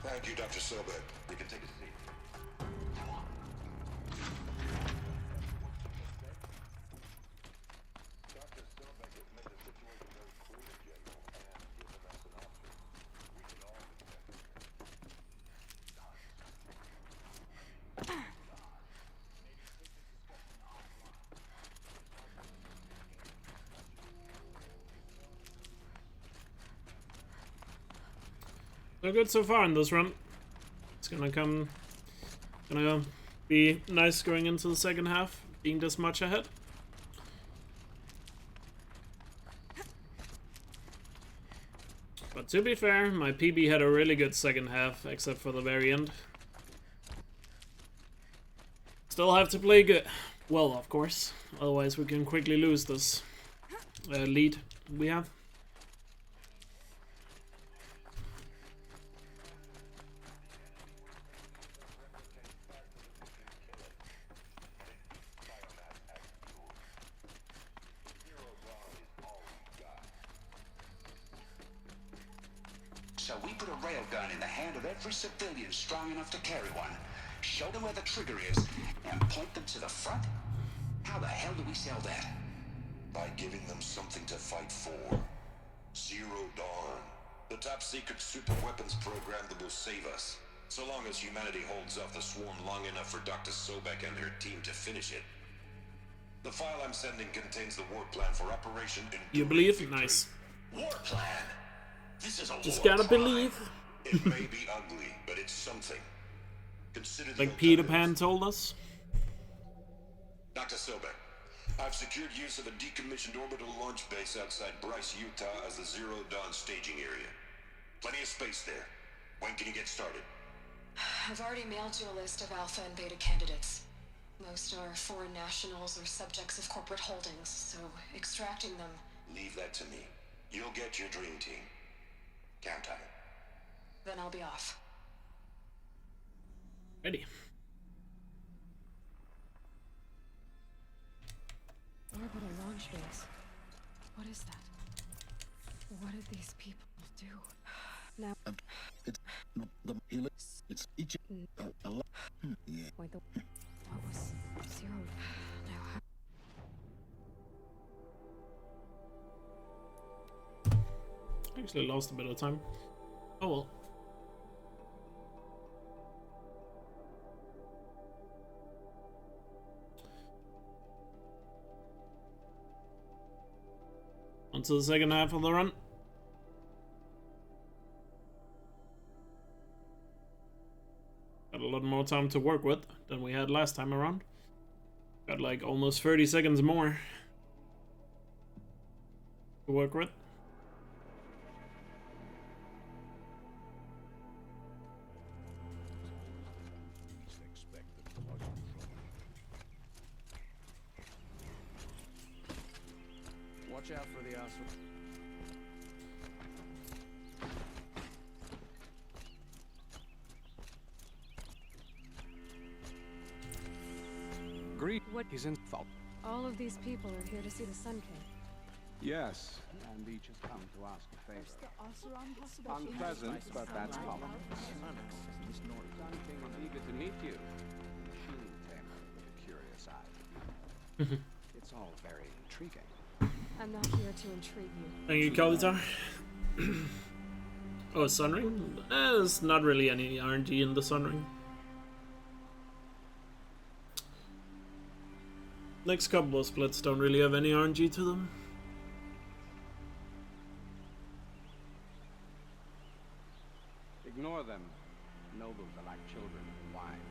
Thank you, Dr. Sobek. You can take a seat. Dr. Sobek has made the situation very clear, General, and given us an option. We can all accept it. So good so far in this run. It's gonna be nice going into the second half, being this much ahead. But to be fair, my PB had a really good second half, except for the very end. Still have to play good. Well, of course. Otherwise we can quickly lose this lead we have. So we put a railgun in the hand of every civilian strong enough to carry one, show them where the trigger is, and point them to the front? How the hell do we sell that? By giving them something to fight for. Zero Dawn. The top-secret super weapons program that will save us. So long as humanity holds off the swarm long enough for Dr. Sobek and her team to finish it. The file I'm sending contains the war plan for Operation Enduring You believe? Victory. Nice. War plan? This is a Just war gotta crime. believe. It may be ugly, but it's something. Consider the Like Peter alternatives. Pan told us. Dr. Sobek, I've secured use of a decommissioned orbital launch base outside Bryce, Utah as the Zero Dawn staging area. Plenty of space there. When can you get started? I've already mailed you a list of Alpha and Beta candidates. Most are foreign nationals or subjects of corporate holdings, so extracting them... Leave that to me. You'll get your dream team. Count on it. Then I'll be off. Ready. Orbital launch base. What is that? What did these people do? Now... It's not the helix. It's each. Yeah. Wait, what was Zero? Now how... Actually lost a bit of time. Oh well. On to the second half of the run. Got a lot more time to work with than we had last time around. Got like almost 30 seconds more to work with. Watch out for the asshole. Greed. What? He's in fault. All of these people are here to see the Sun King. Yes, and each has come to ask a favor. Unpleasant, but that's common. Sun King is eager to meet you. Machine tamer with a curious eye. It's all very intriguing. I'm not here to intrigue you. Thank you, Kalitar. Oh, Sunring? There's not really any RNG in the Sunring. Next couple of splits don't really have any RNG to them. Ignore them. Nobles are like children in wine.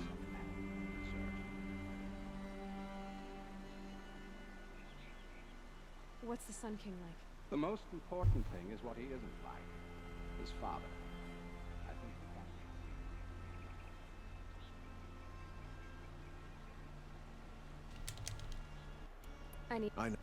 Some men deserve. What's the Sun King like? The most important thing is what he isn't like. His father. I think we can. I know.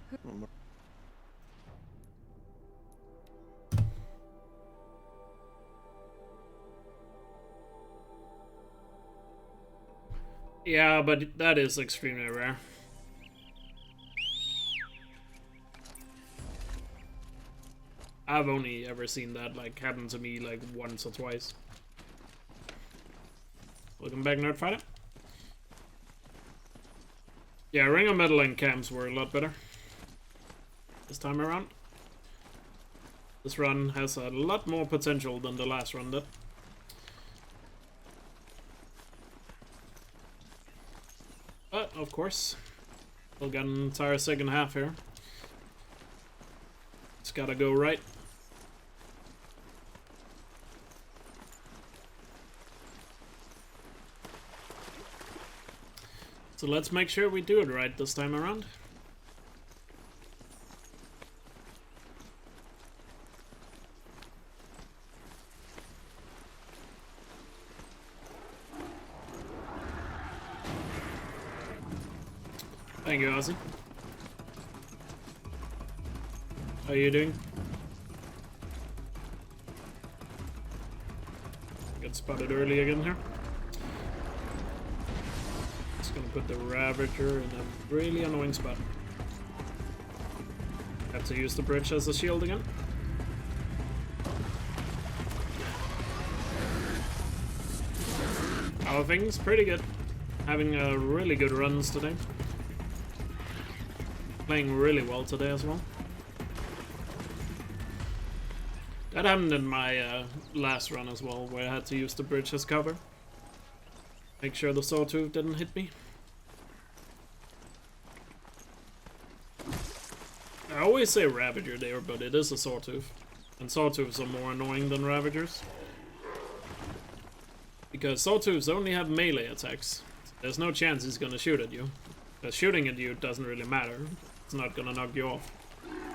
Yeah, but that is extremely rare. I've only ever seen that like happen to me like once or twice. Welcome back, Nerdfighter. Yeah, Ring of Metal and camps were a lot better this time around. This run has a lot more potential than the last run did. But, of course, we'll get an entire second half here. It's gotta go right. So let's make sure we do it right this time around. Thank you, Ozzy. How are you doing? Got spotted early again here. Just gonna put the Ravager in a really annoying spot. Have to use the bridge as a shield again. Our thing's pretty good. Having really good runs today. Playing really well today as well. That happened in my last run as well, where I had to use the bridge as cover. Make sure the Sawtooth didn't hit me. I always say Ravager there, but it is a Sawtooth. And Sawtooths are more annoying than Ravagers. Because Sawtooths only have melee attacks. There's no chance he's gonna shoot at you. Because shooting at you doesn't really matter. It's not gonna knock you off.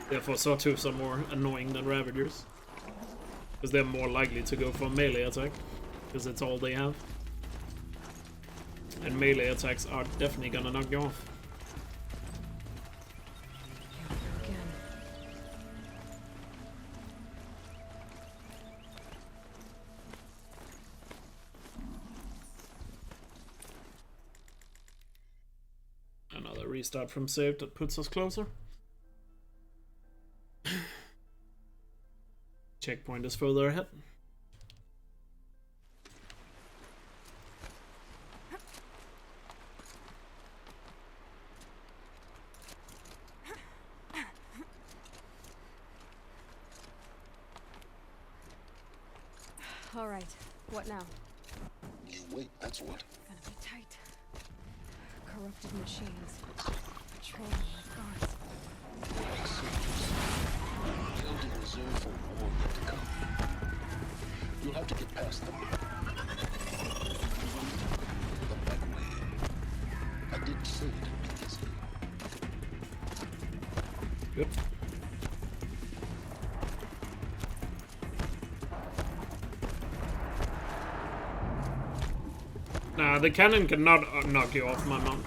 Therefore, Sawtooths are more annoying than Ravagers. Because they're more likely to go for a melee attack. Because it's all they have. And melee attacks are definitely gonna knock you off. Another restart from save that puts us closer. Checkpoint is further ahead. All right, what now? You wait, that's what. Gonna be tight. Corrupted machines. Patrolling like guards. Like soldiers. Building reserve for war yet to come. You'll have to get past them. The back way. I didn't say it easily. Good. Nah, the cannon cannot knock you off my mount.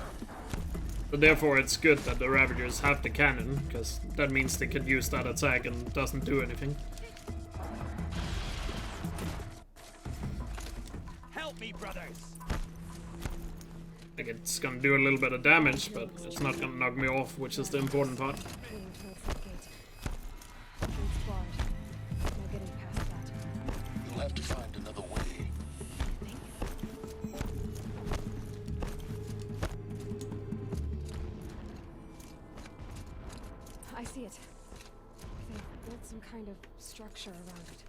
But therefore it's good that the Ravagers have the cannon, because that means they can use that attack and doesn't do anything. Help me, brothers! Like, it's gonna do a little bit of damage, but it's not gonna knock me off, which is the important part. Leaning towards the gate. have to find another way. I see it. They've built some kind of structure around it.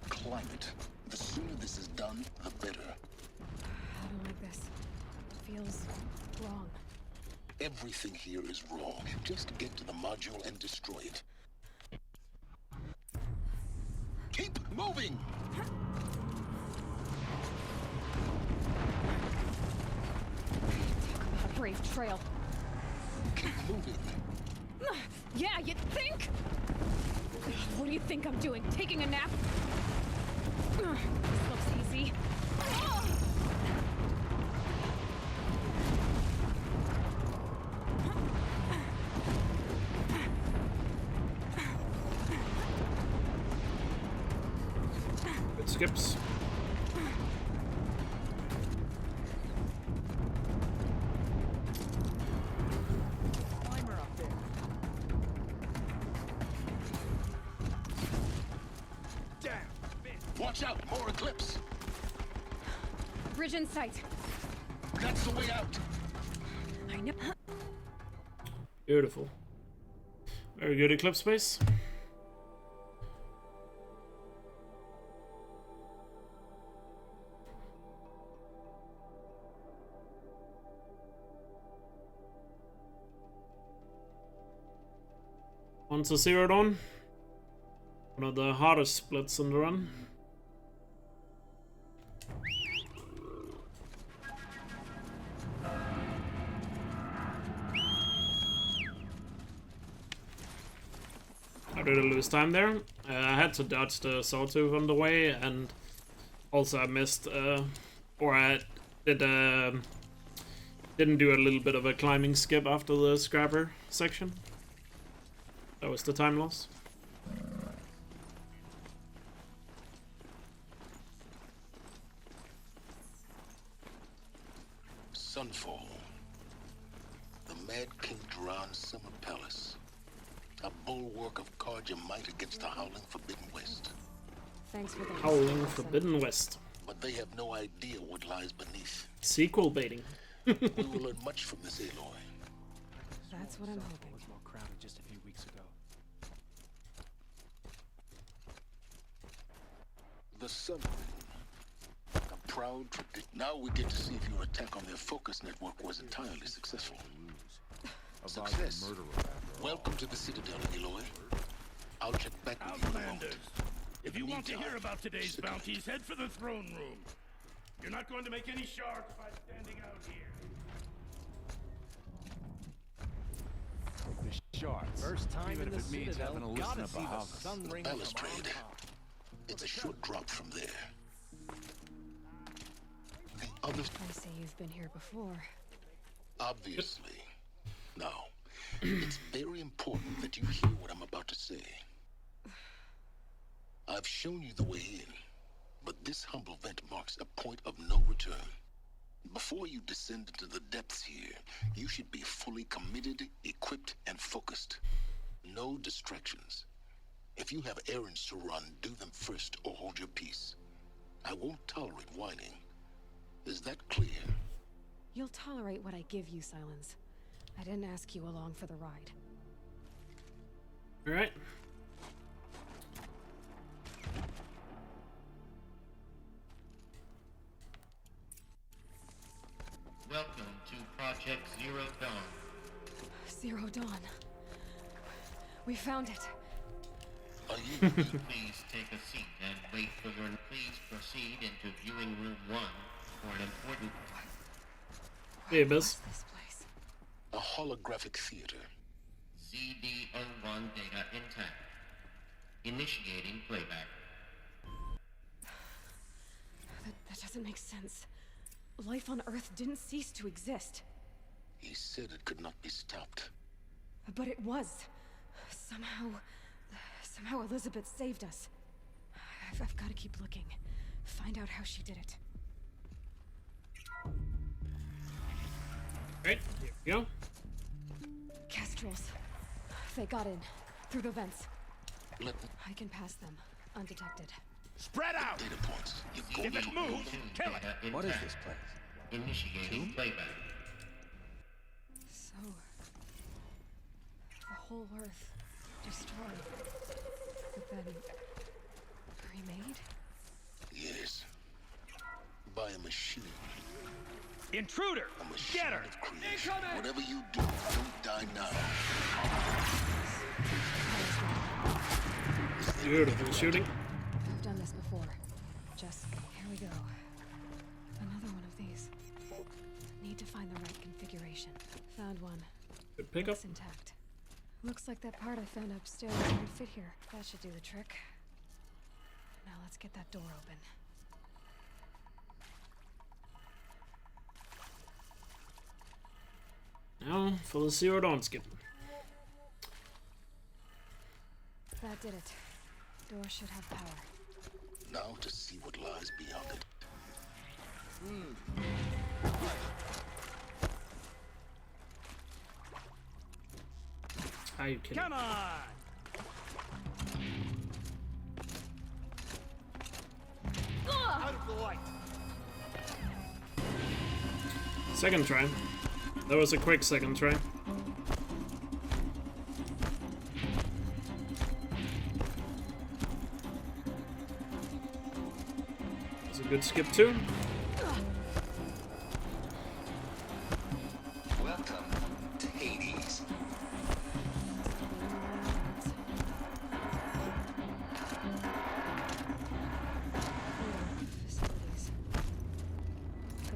Climb it. The sooner this is done, the better. I don't like this. It feels wrong. Everything here is wrong. Just get to the module and destroy it. Keep moving! Talk about a brave trail. Keep moving. Yeah, you think? What do you think I'm doing? Taking a nap? This looks easy. It skips. Climber up there. Damn! Watch out! More Eclipse! Bridge in sight. That's the way out! I know. Beautiful. Very good Eclipse space. Once a zero on. One of the hardest splits in the run. I did lose time there. I had to dodge the sawtooth on the way, and also I missed, or I did, didn't do a little bit of a climbing skip after the scrapper section. That was the time loss. Sunfall. The Mad King Duran's summer palace. A bulwark of guard your might against the howling Forbidden West. Thanks for the Howling Forbidden West. But they have no idea what lies beneath. Sequel baiting. We will learn much from this, Aloy. That's what I'm hoping. Was more crowded just a few weeks ago. The Sun Moon. A proud tradition. Now we get to see if your attack on their focus network was entirely successful. Success. Welcome to the Citadel, Aloy. I'll check back with you in a moment. If you want to hear about today's bounties, head for the throne room. You're not going to make any sharks by standing out here. The shards. First time Even in if the it means Citadel, having to listen gotta to see the Bahamut. sun ring Balustrade. It's a short drop from there. The other... I say you've been here before. Obviously. Now, it's very important that you hear what I'm about to say. I've shown you the way in, but this humble vent marks a point of no return. Before you descend into the depths here, you should be fully committed, equipped, and focused. No distractions. If you have errands to run, do them first or hold your peace. I won't tolerate whining. Is that clear? You'll tolerate what I give you, Silence. I didn't ask you along for the ride. All right. Welcome to Project Zero Dawn. Zero Dawn. We found it. Are you... Please take a seat and wait for your... Please proceed into viewing room 1 for an important... Hey, Biz. This place. a holographic theater? CD01 data intact. Initiating playback. That doesn't make sense. Life on Earth didn't cease to exist. He said it could not be stopped. But it was. Somehow Elizabeth saved us. I've got to keep looking. Find out how she did it. Right, here we go. Kestrels. They got in. Through the vents. Let me... I can pass them, undetected. Spread out! Data points. You go If it moves, kill it! What is this place? Initiating playback. So, the whole Earth destroyed, but then remade? Yes. By a machine. Intruder! A machine Get her! of creation. Whatever you do, don't die now. Beautiful shooting. I've done this before. Just, here we go. Another one of these. Need to find the right configuration. Found one. Good pickup. Looks intact. Looks like that part I found upstairs would fit here. That should do the trick. Now let's get that door open. Now for the Zero Dawn skip. That did it. Door should have power. Now to see what lies beyond it. Are you kidding? Come on! Out of the light! Second try. That was a quick second try. That's a good skip too. Welcome to Hades. Facilities.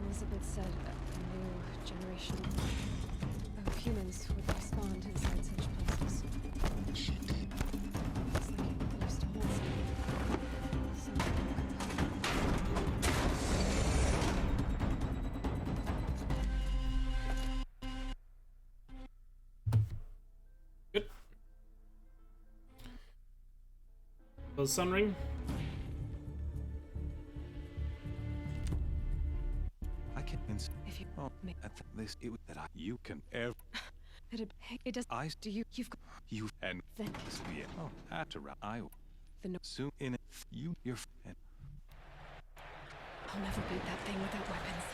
Elizabeth said a new generation of humans would respond inside such places. She did. It's like it used to hold something. Good. Was Sun Ring? I can If you make at this you can ever it does. I Do you've got you and then this be it. Oh, after I the no. soon in it your and I'll never beat that thing without weapons.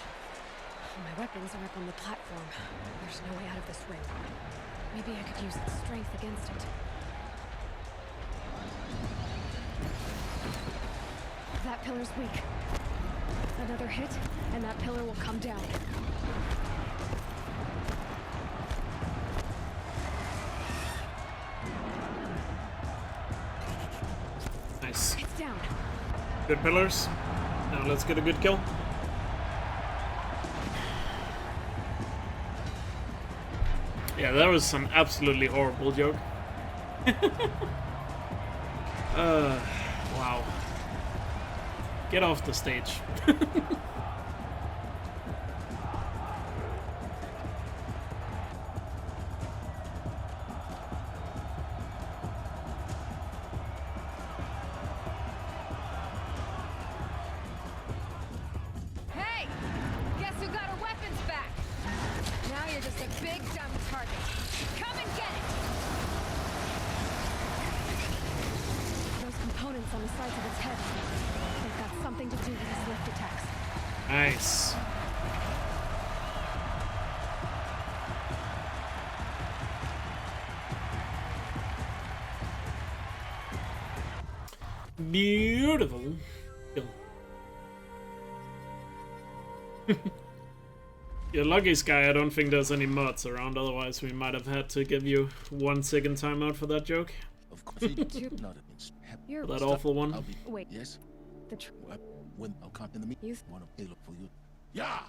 My weapons are up on the platform. There's no way out of this ring. Maybe I could use its strength against it. That pillar's weak. Another hit, and that pillar will come down. Nice. It's down. Good pillars. Now let's get a good kill. Yeah, that was an absolutely horrible joke. Wow. Get off the stage. Hey! Guess who got her weapons back? Now you're just a big dumb target. Come and get it! Those components on the sides of its head. They've got something to do with his lift attacks. Nice. Beautiful. Kill. You're lucky, Sky. I don't think there's any mods around. Otherwise, we might have had to give you 1 second timeout for that joke. Of course, not You're that awful one. I'll be, wait. yes. The When I'll come in the meet, Youth. one of Halo for you. Yeah!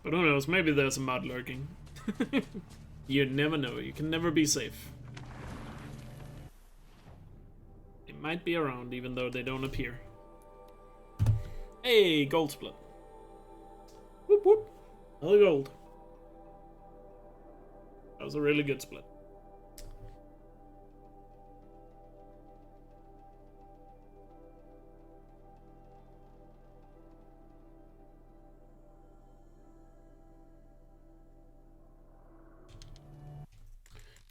But who knows? Maybe there's a mod lurking. You never know. You can never be safe. They might be around, even though they don't appear. Hey, gold split. Whoop whoop. Another gold. That was a really good split.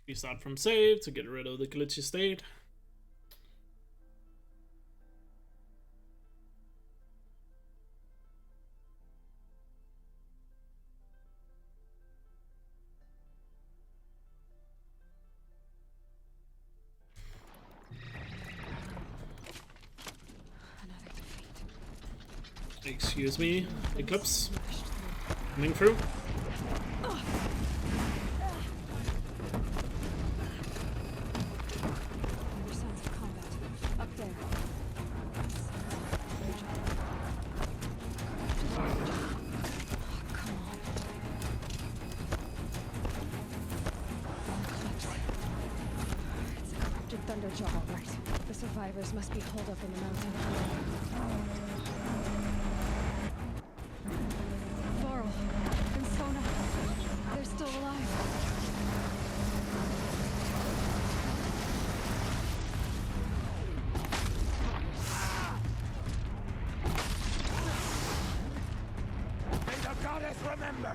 Restart from save to get rid of the glitchy state. Excuse me, Eclipse. Coming through. Thunderjaw, all right. The survivors must be holed up in the mountain. Laurel and Sona, they're still alive. May the goddess remember!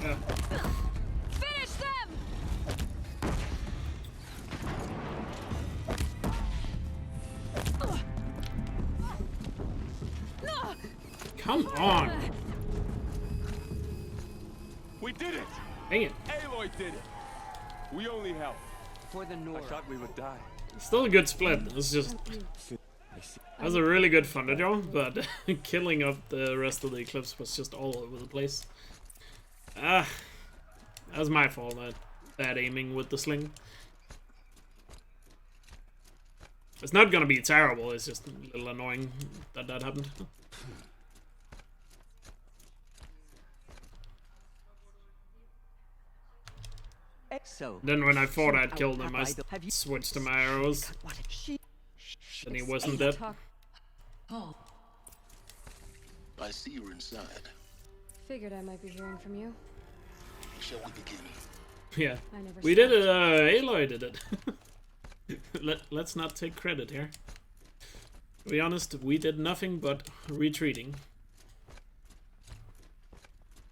Yeah. Finish them! Come on! We did it! Dang it. Aloy did it! We only helped. For the Nora. I thought we would die. Still a good split. It's just... That was a really good Thunderjaw, but killing up the rest of the Eclipse was just all over the place. Ah, that was my fault. Bad aiming with the sling. It's not gonna be terrible, it's just a little annoying that that happened. So, Then when I thought I'd killed him, I switched to my arrows. Then he wasn't dead. I see you're inside. Figured I might be hearing from you. Shall we begin? Yeah, I never we did it, Aloy did it. Let's not take credit here. To be honest, we did nothing but retreating.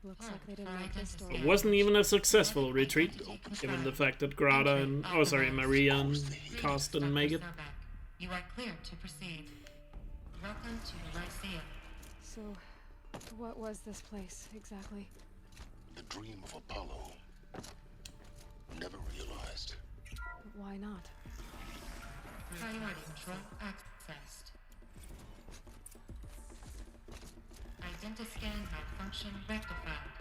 Looks like they didn't like this story. It wasn't even a successful retreat, given the fact that Grata and, oh sorry, Maria and Cost didn't make it. You are cleared to proceed. Welcome to the Lyceum. So, what was this place, exactly? The dream of Apollo. Never realized. But why not? Priority control accessed. Identiscan malfunction rectified.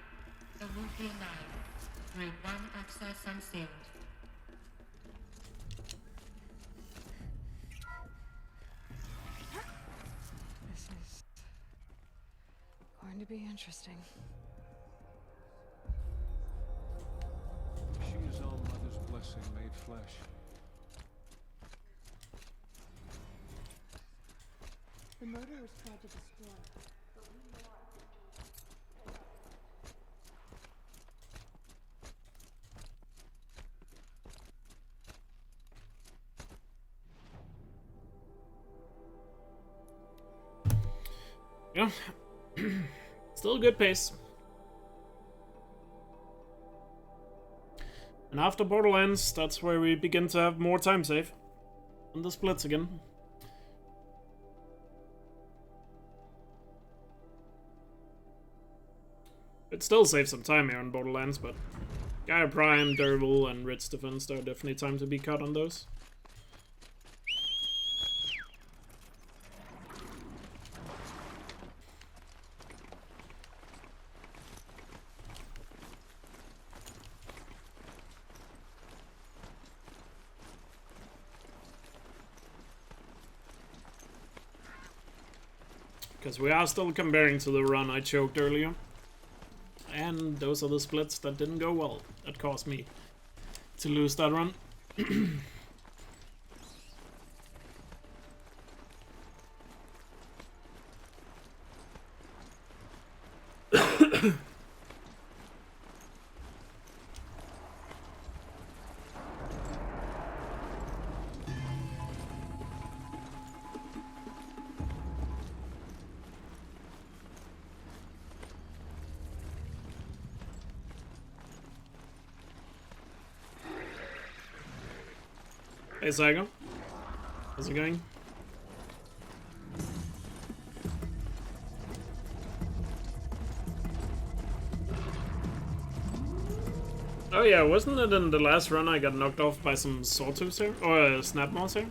The route be alive. Route 1 access unsealed. This is going to be interesting. She is all Mother's blessing made flesh. The murderers tried to destroy. Yeah, still a good pace. And after Borderlands, that's where we begin to have more time save. And the splits again. It still saves some time here on Borderlands, but Gaia Prime, Durable, and Ridge Defense, there are definitely time to be cut on those. Because we are still comparing to the run I choked earlier. And those are the splits that didn't go well. That caused me to lose that run. Hey Saigo, how's it going? Oh yeah, wasn't it in the last run I got knocked off by some sawtooths here? Or snap moss here?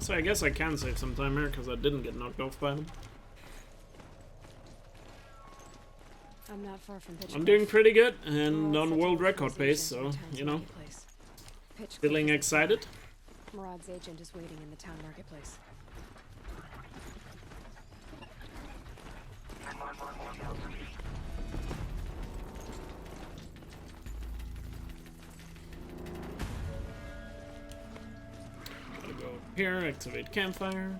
So I guess I can save some time here because I didn't get knocked off by them. I'm not far from I'm doing pretty good and on world record pace, so, you know, feeling excited. Murad's agent is waiting in the town marketplace. Gotta go here, activate campfire.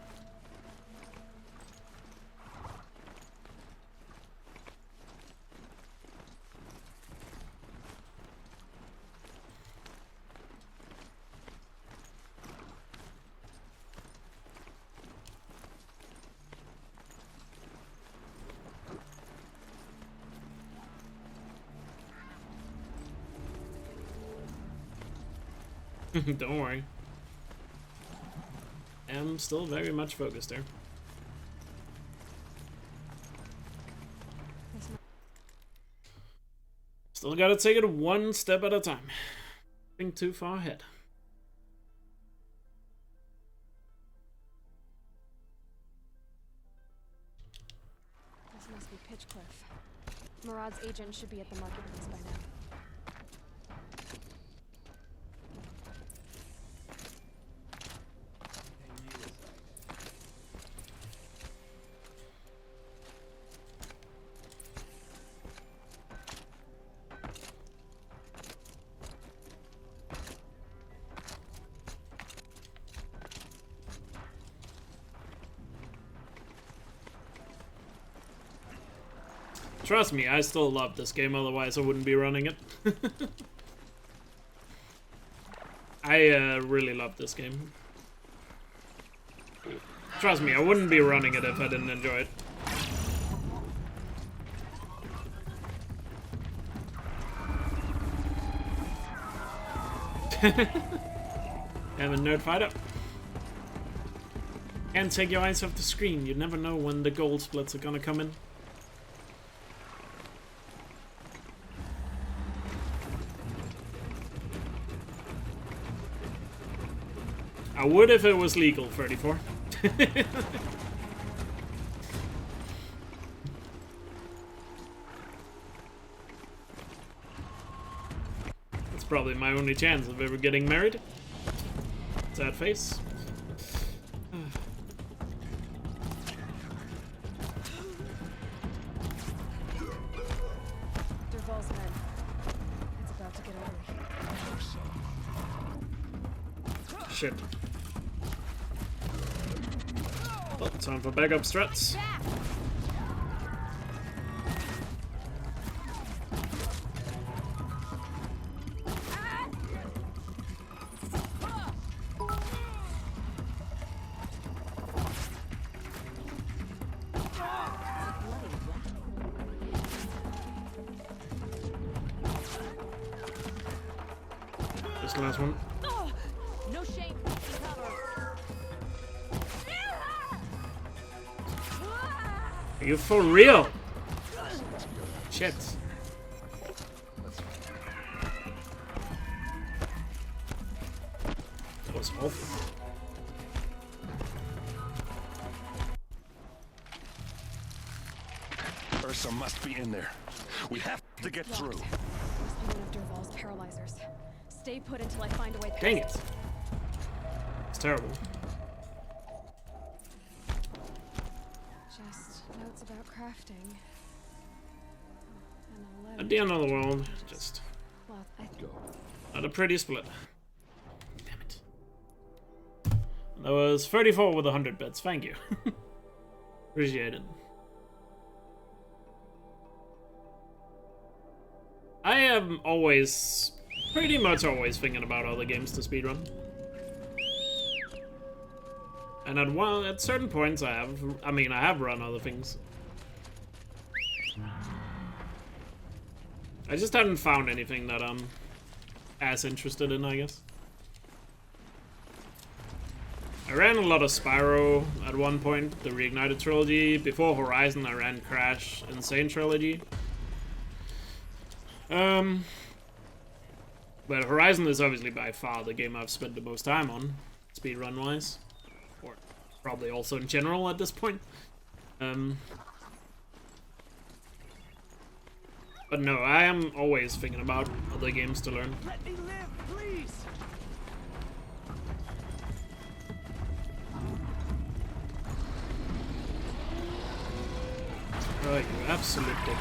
Don't worry. I'm still very much focused there. Still gotta take it one step at a time. Think too far ahead. This must be Pitchcliff. Murad's agent should be at the marketplace by now. Trust me, I still love this game, otherwise I wouldn't be running it. I really love this game. Trust me, I wouldn't be running it if I didn't enjoy it. I'm a nerd fighter. Can't take your eyes off the screen. You never know when the gold splits are gonna come in. I would if it was legal, 34. That's probably my only chance of ever getting married. Sad face. Derval's men. It's about to get ugly. Shit. Well, time for backup struts. This last one. No shame. Are you for real? Shit. That was awful. Ursa must be in there. We have to get through. Must be one of Derval's paralyzers. Stay put until I find a way. Dang it. It's terrible. Just notes about crafting. At the end of the world, just not a pretty split. Damn it. That was 34 with 100 bits. Thank you. Appreciate it. I am always, pretty much always thinking about other games to speedrun. And at certain points I have run other things. I just haven't found anything that I'm as interested in, I guess. I ran a lot of Spyro at one point, the Reignited trilogy. Before Horizon, I ran Crash Insane trilogy. But Horizon is obviously by far the game I've spent the most time on, speedrun-wise. probably also in general at this point. But no, I am always thinking about other games to learn. Let me live, please! Oh, you absolute dick.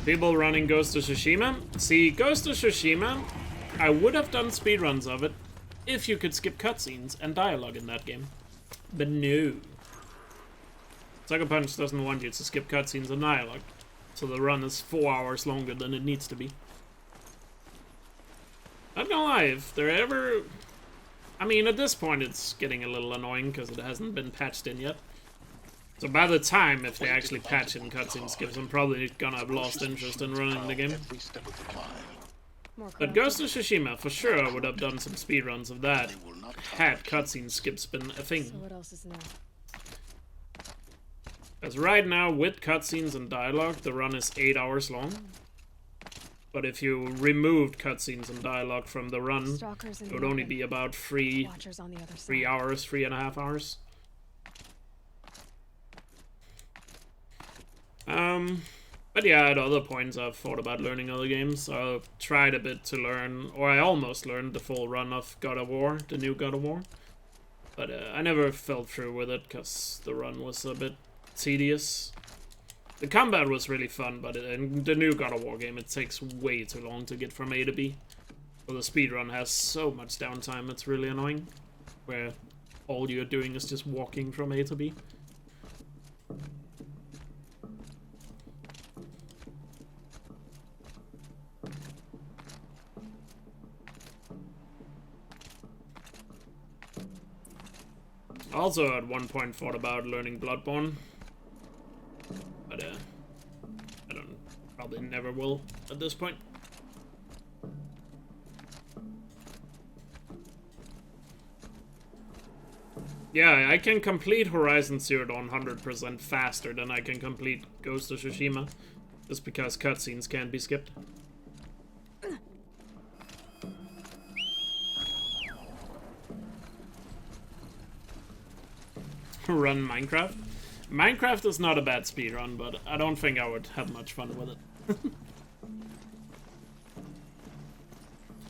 People running Ghost of Tsushima? See, Ghost of Tsushima, I would have done speedruns of it if you could skip cutscenes and dialogue in that game. But no. Sucker Punch doesn't want you to skip cutscenes and dialogue, so the run is 4 hours longer than it needs to be. Not gonna lie, if they're ever... I mean, at this point it's getting a little annoying because it hasn't been patched in yet. So by the time, if they actually patch in cutscene skips, I'm probably gonna have lost interest in running the game. But Ghost of Tsushima, for sure I would have done some speedruns of that, had cutscene skips been a thing. So what else is new? Because right now, with cutscenes and dialogue, the run is 8 hours long. But if you removed cutscenes and dialogue from the run, it would only be about 3 hours, 3.5 hours. But yeah, at other points I've thought about learning other games. I've tried a bit to learn, or I almost learned the full run of God of War, the new God of War. But I never fell through with it because the run was a bit tedious. The combat was really fun, but in the new God of War game it takes way too long to get from A to B. So the speedrun has so much downtime, it's really annoying. Where all you're doing is just walking from A to B. Also, at one point, thought about learning Bloodborne, but I don't, probably never will at this point. Yeah, I can complete Horizon Zero Dawn 100% faster than I can complete Ghost of Tsushima, just because cutscenes can't be skipped. Run Minecraft. Minecraft is not a bad speedrun, but I don't think I would have much fun with it.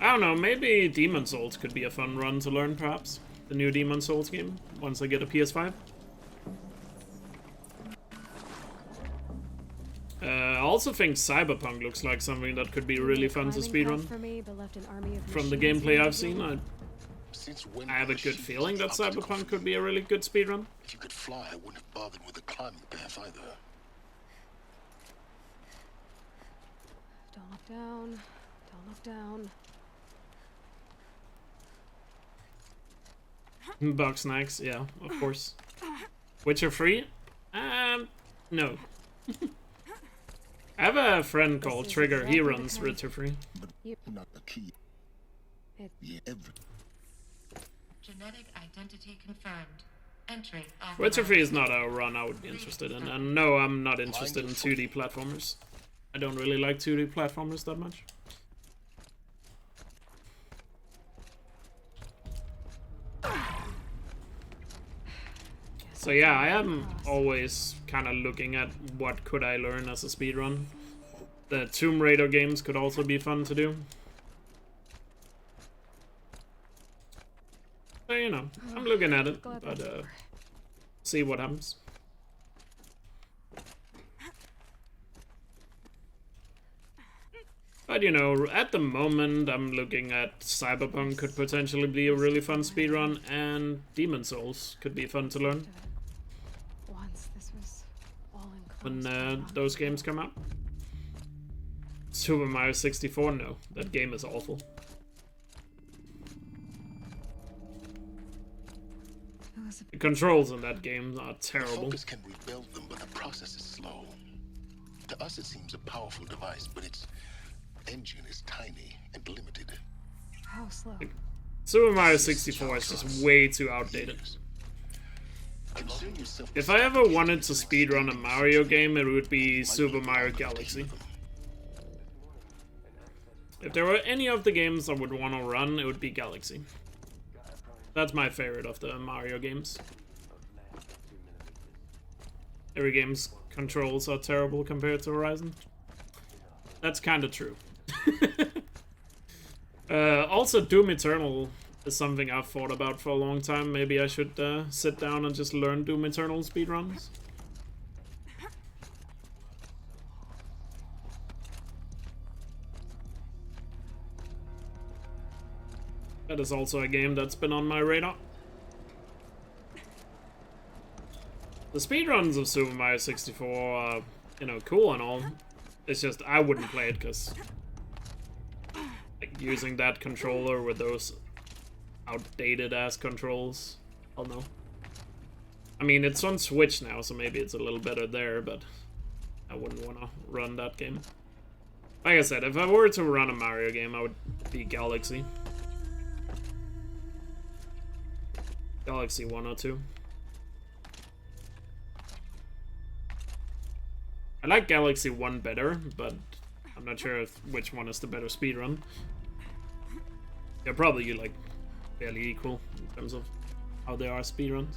I don't know, maybe Demon Souls could be a fun run to learn, perhaps. The new Demon Souls game, once I get a PS5. I also think Cyberpunk looks like something that could be really fun to speedrun. From the gameplay I've seen, I have a good feeling that Cyberpunk could be a really good speedrun. If you could fly, I wouldn't have bothered with the climbing path either. Don't look down. Don't look down. Bug snacks, yeah, of course. Witcher 3? No. I have a friend called Trigger, he runs Witcher 3. Not the key. Yeah, Genetic identity confirmed. Entry. Witcher 3 is not a run I would be interested in, and no, I'm not interested in 2D platformers. I don't really like 2D platformers that much. So yeah, I am always kind of looking at what could I learn as a speedrun. The Tomb Raider games could also be fun to do. So, you know, I'm looking at it, but see what happens. But you know, at the moment I'm looking at Cyberpunk could potentially be a really fun speedrun, and Demon Souls could be fun to learn. When those games come out. Super Mario 64, no. That game is awful. The controls in that game are terrible. The Focus can rebuild them, but the process is slow. To us it seems a powerful device, but its engine is tiny and limited. How slow? Super Mario 64 is just way too outdated. If I ever wanted to speedrun a Mario game, it would be Super Mario Galaxy. If there were any of the games I would want to run, it would be Galaxy. That's my favorite of the Mario games. Every game's controls are terrible compared to Horizon. That's kind of true. Also, Doom Eternal is something I've thought about for a long time. Maybe I should sit down and just learn Doom Eternal speedruns. That is also a game that's been on my radar. The speedruns of Super Mario 64 are, you know, cool and all. It's just, I wouldn't play it because like, using that controller with those outdated-ass controls, I don't know. I mean, it's on Switch now, so maybe it's a little better there, but I wouldn't want to run that game. Like I said, if I were to run a Mario game, I would be Galaxy. Galaxy 1 or 2. I like Galaxy 1 better, but I'm not sure which one is the better speedrun. They're probably like fairly equal in terms of how they are speedruns.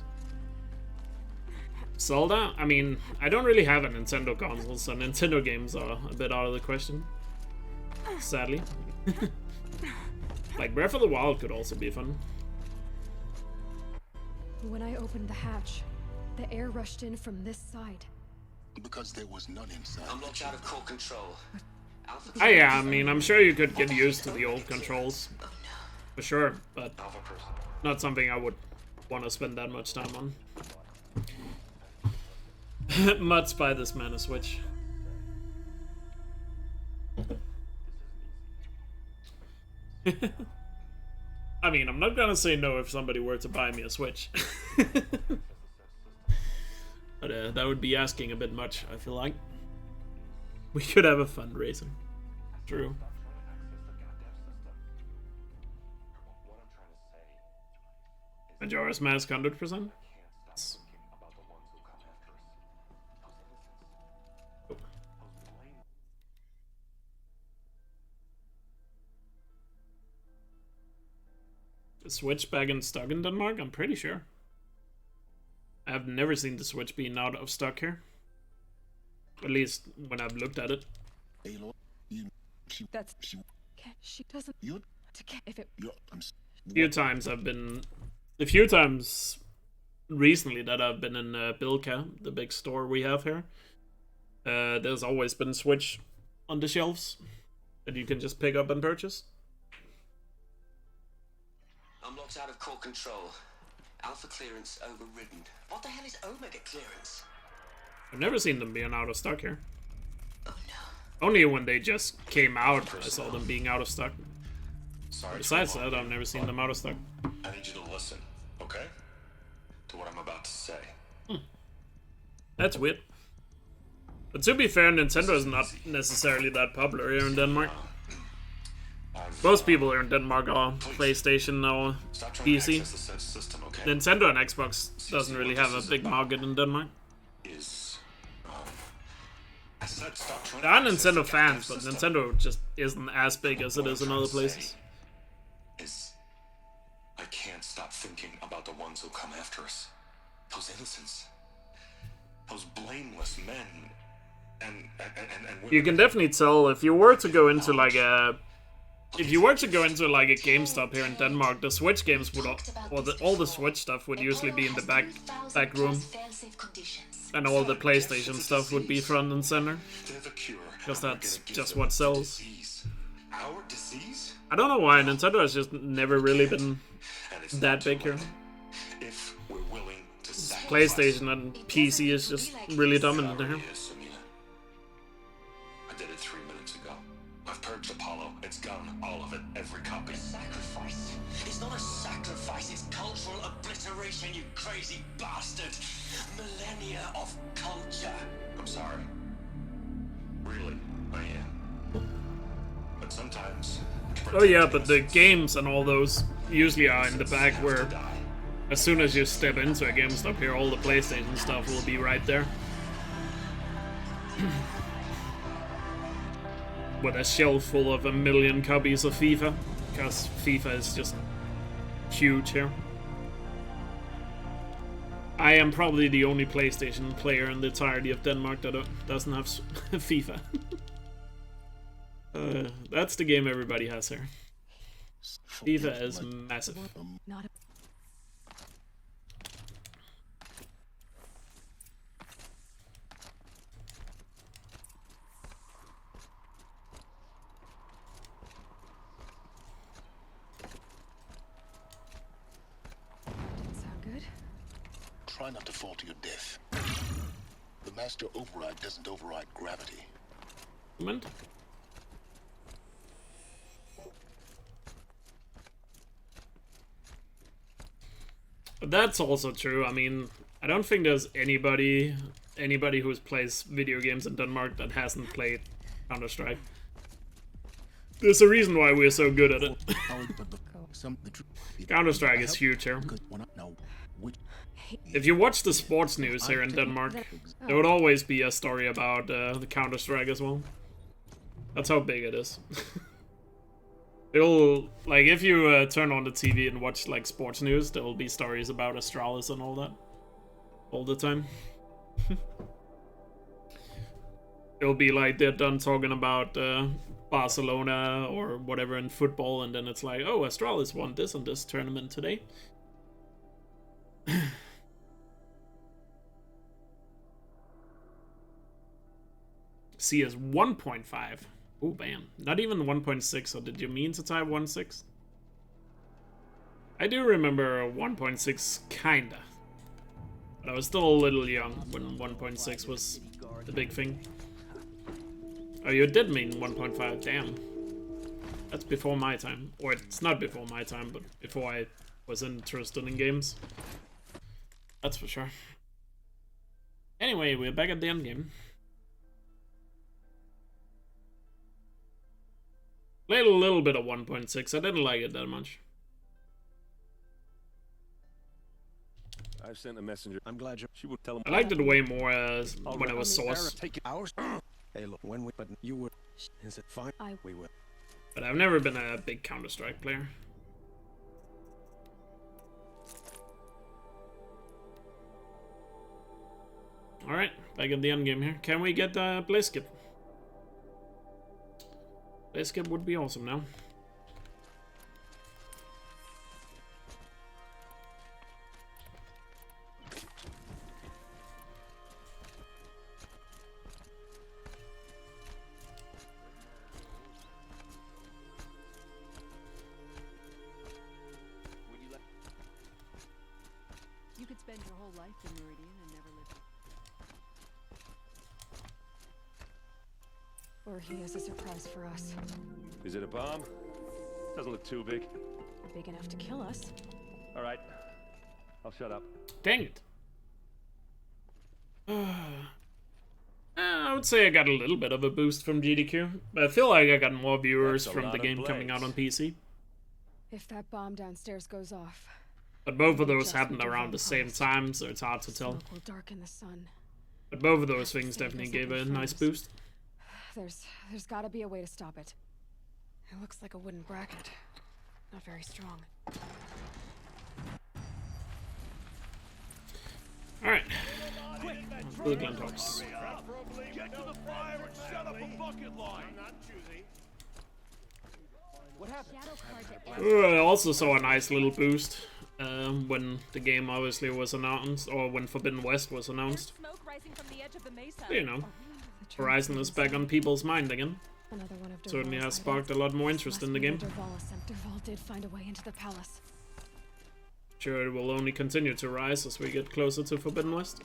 Zelda? I mean, I don't really have a Nintendo console, so Nintendo games are a bit out of the question. Sadly. Like Breath of the Wild could also be fun. When I opened the hatch, the air rushed in from this side. Because there was none inside. I'm locked out of core control. Oh yeah, I mean, I'm sure you could get used to the old controls. For sure, but not something I would want to spend that much time on. Must buy this man a Switch. I mean, I'm not gonna say no if somebody were to buy me a Switch. But that would be asking a bit much, I feel like. We could have a fundraiser. True. Majora's Mask 100%? The Switch back in stock in Denmark? I'm pretty sure. I've never seen the Switch being out of stock here. At least when I've looked at it. That's... She doesn't... If it... A few times recently that I've been in Elkjaer, the big store we have here. There's always been Switch on the shelves that you can just pick up and purchase. I'm locked out of core control. Alpha clearance overridden. What the hell is Omega clearance? I've never seen them being out of stock here. Oh no. Only when they just came out, I saw them being out of stock. Sorry. Besides that, I've never seen them out of stock. I need you to listen, okay? To what I'm about to say. That's weird. But to be fair, Nintendo is not necessarily that popular here in Denmark. Most people here in Denmark are PlayStation or PC. Nintendo and Xbox doesn't really have a big market in Denmark. There are Nintendo fans, but Nintendo just isn't as big as it is in other places. I can't stop thinking about the ones who come after us. Those innocents. Those blameless men. And women. You can definitely tell if you were to go into like a... If you were to go into like a GameStop here in Denmark, the Switch games would, all the Switch stuff would usually be in the back room, and all the PlayStation stuff would be front and center, because that's just what sells. I don't know why Nintendo has just never really been that big here. PlayStation and PC is just really dominant here. Purged Apollo. It's gone. All of it. Every copy. Sacrifice. It's not a sacrifice. It's cultural obliteration, you crazy bastard. Millennia of culture. I'm sorry. Really, I am. But sometimes... Oh yeah, but the games and all those usually are in the back where as soon as you step into a GameStop here, all the PlayStation stuff will be right there. with a shelf full of 1 million copies of FIFA, because FIFA is just huge here. I am probably the only PlayStation player in the entirety of Denmark that doesn't have FIFA. That's the game everybody has here. FIFA is massive. Try not to fall to your death. The master override doesn't override gravity. Moment. That's also true. I mean, I don't think there's anybody who plays video games in Denmark that hasn't played Counter-Strike. There's a reason why we're so good at it. Counter-Strike is huge here. If you watch the sports news here in Denmark, there would always be a story about the Counter-Strike as well. That's how big it is. It'll, like, if you turn on the TV and watch, like, sports news, there will be stories about Astralis and all that. All the time. It'll be like they're done talking about Barcelona or whatever in football, and then it's like, oh, Astralis won this and this tournament today. CS 1.5. Oh, bam. Not even 1.6, so did you mean to type 1.6? I do remember 1.6, kinda. But I was still a little young when 1.6 was the big thing. Oh, you did mean 1.5, damn. That's before my time. Or it's not before my time, but before I was interested in games. That's for sure. Anyway, we're back at the end game. Played a little bit of 1.6. I didn't like it that much. I've sent a messenger. I'm glad she would tell him. I liked it way more as when it was Source. Take ours. Hey, look, when we but you were, is it fine? We will. But I've never been a big Counter-Strike player. All right, back at the end game here. Can we get the Blaze Skip? Blaze Skip would be awesome now. You could spend your whole life in Meridian and never live. Or he has a surprise for us. Is it a bomb? Doesn't look too big. Big enough to kill us. All right, I'll shut up. Dang it. I would say I got a little bit of a boost from GDQ, but I feel like I got more viewers from the game coming out on PC. If that bomb downstairs goes off. But both of those happened around the same time, so it's hard to tell. Smoke will darken the sun. But both of those things definitely gave a nice boost. There's gotta be a way to stop it. It looks like a wooden bracket. Not very strong. Alright. Blue gun talks. Get to the fire and set up a bucket line. I'm not choosy. What happened? I also saw a nice little boost when the game obviously was announced, or when Forbidden West was announced. You know, Horizon is back on people's mind again. Certainly has sparked a lot more interest in the game. Dervahl did find a way into the palace. Sure, it will only continue to rise as we get closer to Forbidden West.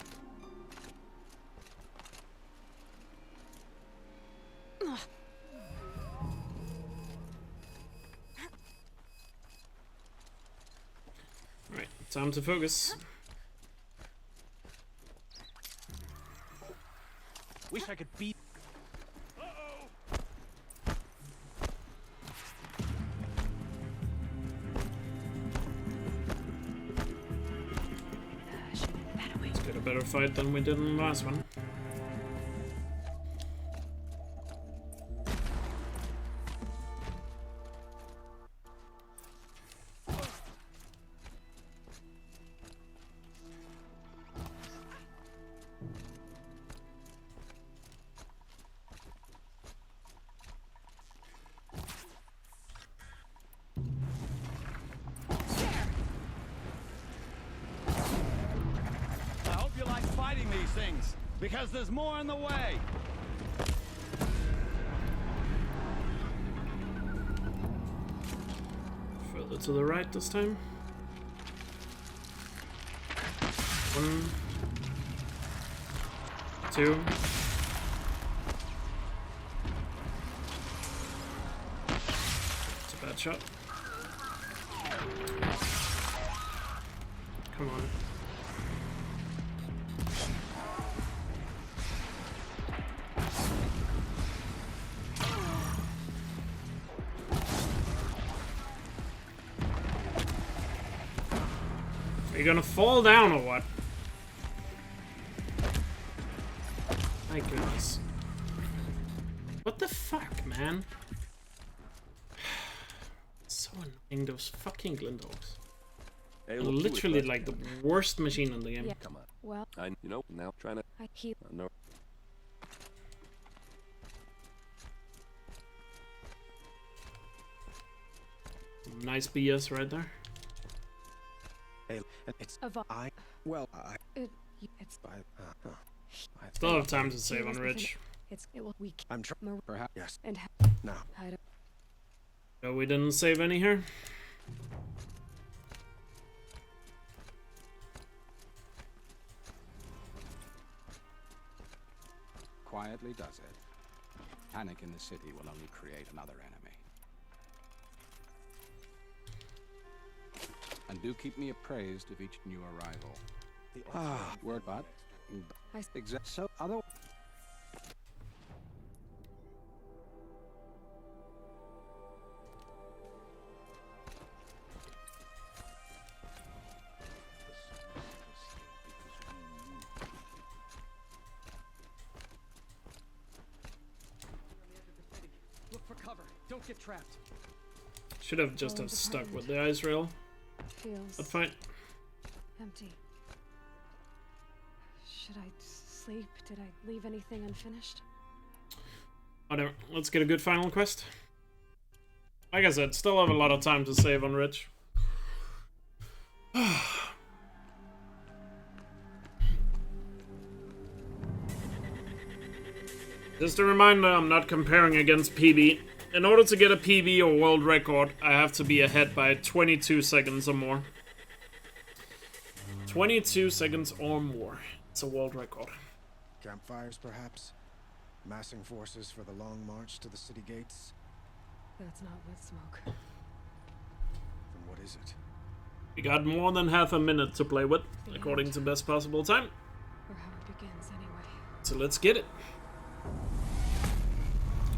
Right, time to focus. Wish I could beat. Let's get a better fight than we did in the last one. these things, because there's more in the way. Further to the right this time. 1, 2. It's a bad shot. Come on. Are you gonna fall down or what? My goodness. What the fuck, man? It's so annoying, those fucking Glindogs. Hey, They're look, literally like the worst machine in the game. Yeah. Come on. Well, You know, now trying to. No. Nice BS right there. Hey, it's Still have time to save on Rich. I'm trying. Perhaps yes. And No. No, we didn't save any here. Quietly does it. Panic in the city will only create another enemy. And do keep me appraised of each new arrival. Word, but exact so other. Look for cover. Don't get trapped. Should have just have stuck with the ice rail. But fine. Empty. Should I sleep? Did I leave anything unfinished? Whatever. Let's get a good final quest. Like I said, still have a lot of time to save on Rich. Just a reminder, I'm not comparing against PB. In order to get a PB or world record, I have to be ahead by 22 seconds or more. 22 seconds or more. It's a world record. Campfires, perhaps? Massing forces for the long march to the city gates? That's not with smoke. Then what is it? We got more than half a minute to play with, according to best possible time. Or how it begins, anyway. So let's get it.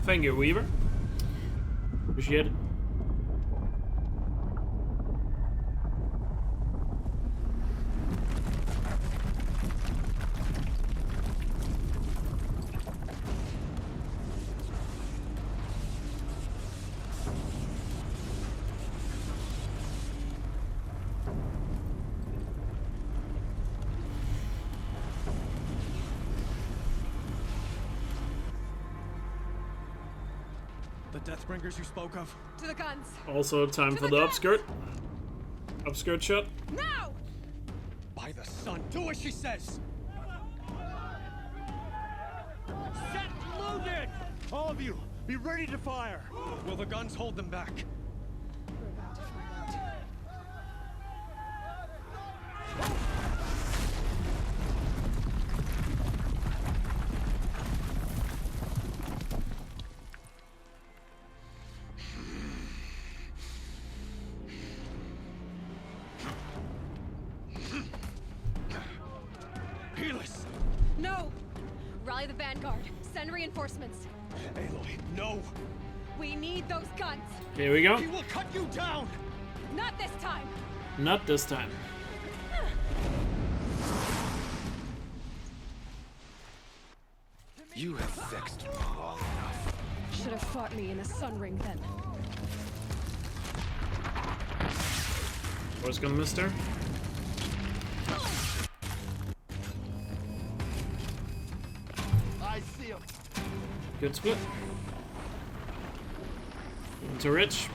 Thank you, Weaver. Appreciate it. Deathbringers you spoke of? To the guns. Also, time for the upskirt. Upskirt shot. Now! By the sun, do as she says! Set loaded! All of you, be ready to fire! Will the guns hold them back? We're about to find out. No! Rally the vanguard. Send reinforcements. Aloy, no! We need those guns. Here we go. He will cut you down! Not this time. Not this time. You have vexed me long enough. Should have fought me in a sun ring then. Where's gonna miss her? I see him. Good split. Into Rich.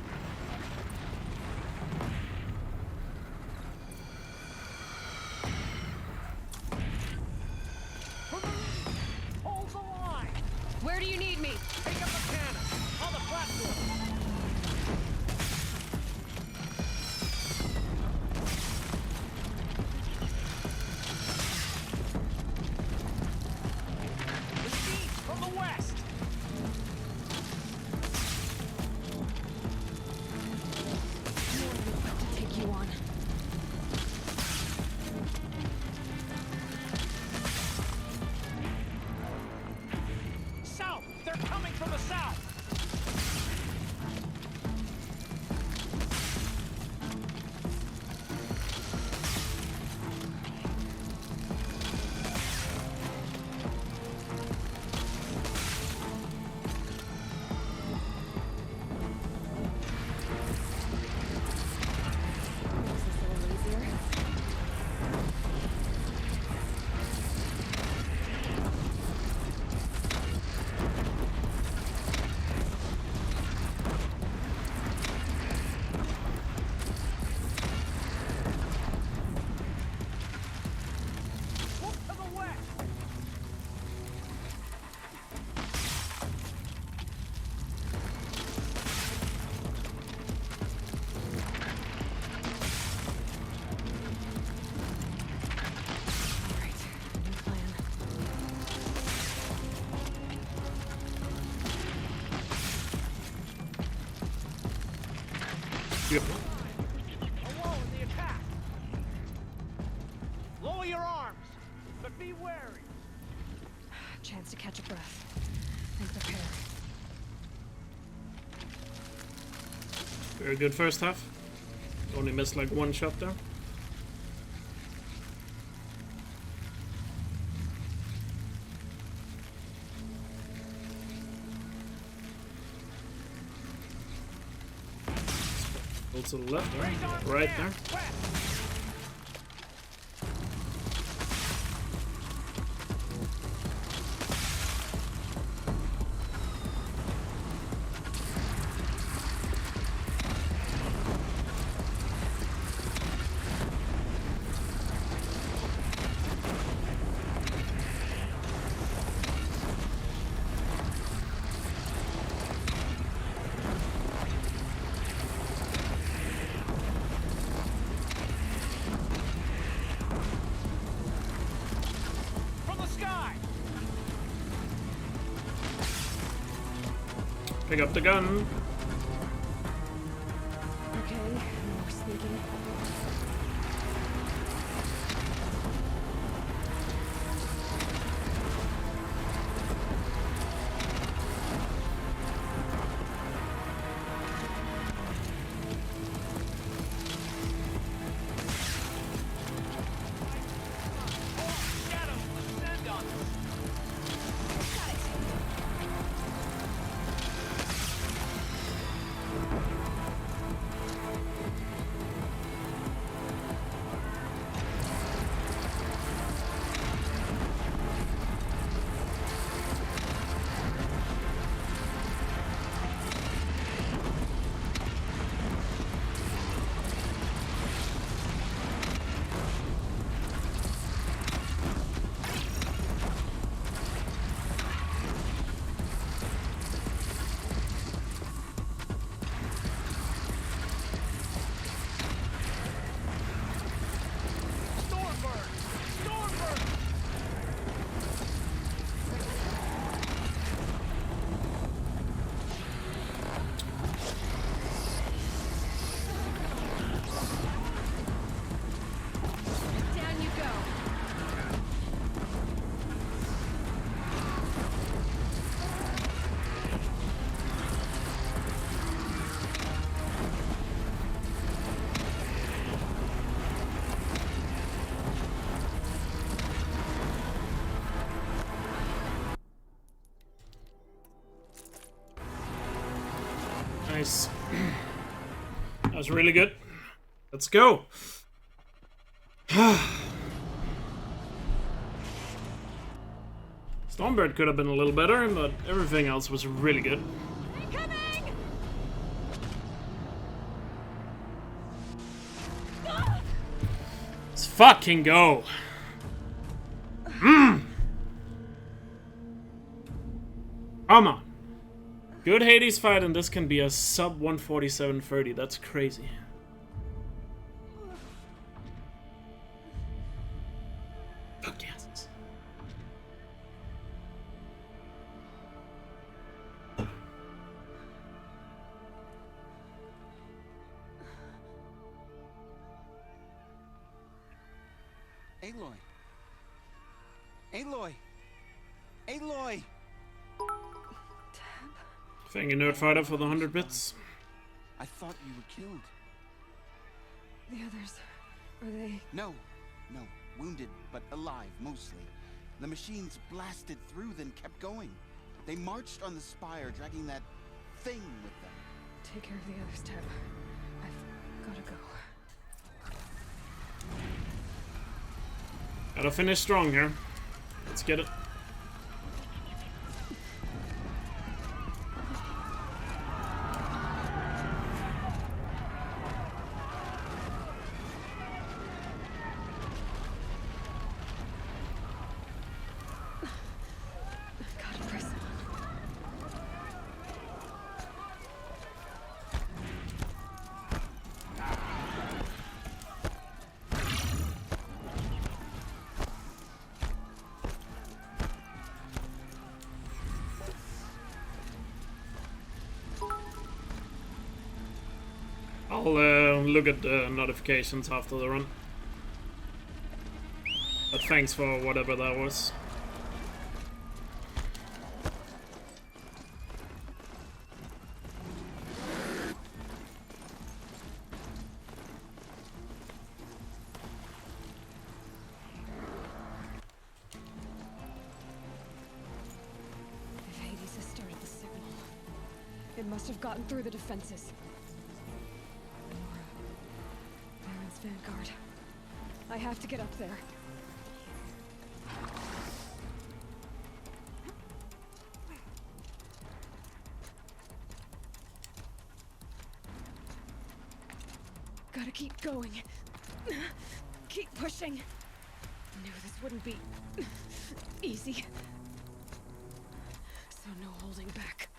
Yeah. Alone in the attack. Lower your arms, but be wary. Chance to catch a breath and prepare. Very good first half. Only missed like one shot there. Go to the left, right there. Pick up the gun. Okay, more sneaking. Nice. That was really good. Let's go. Stormbird could have been a little better, but everything else was really good. Let's fucking go. Come on. Good Hades fight, and this can be a sub 147.30. That's crazy. Fuck yes. Aloy. Aloy. Aloy. Thank you, Nerdfighter, for the 100 bits. I thought you were killed. The others, are they? No, wounded, but alive, mostly. The machines blasted through, then kept going. They marched on the spire, dragging that thing with them. Take care of the others, Teb. I've gotta go. Gotta finish strong here. Let's get it. I'll look at the notifications after the run. But thanks for whatever that was. If Hades has started the signal, it must have gotten through the defenses. Nora, Baron's vanguard. I have to get up there. Gotta keep going. Keep pushing. Knew this wouldn't be easy. So no holding back.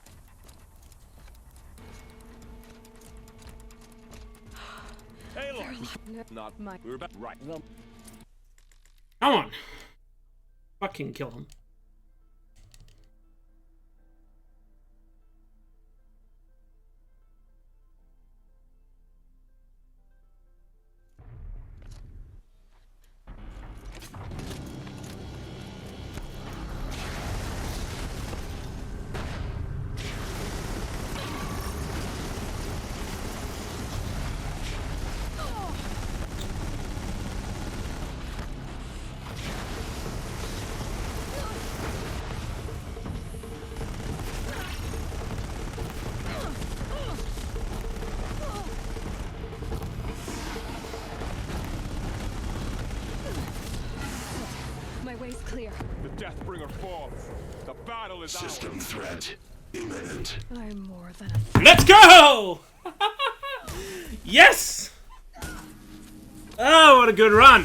Hey, look. Not my. We're back. Right. No. Come on. Fucking kill him. Clear. The Deathbringer falls. The battle is System ours. threat imminent. I'm more than a. Let's go! Yes! Oh, what a good run!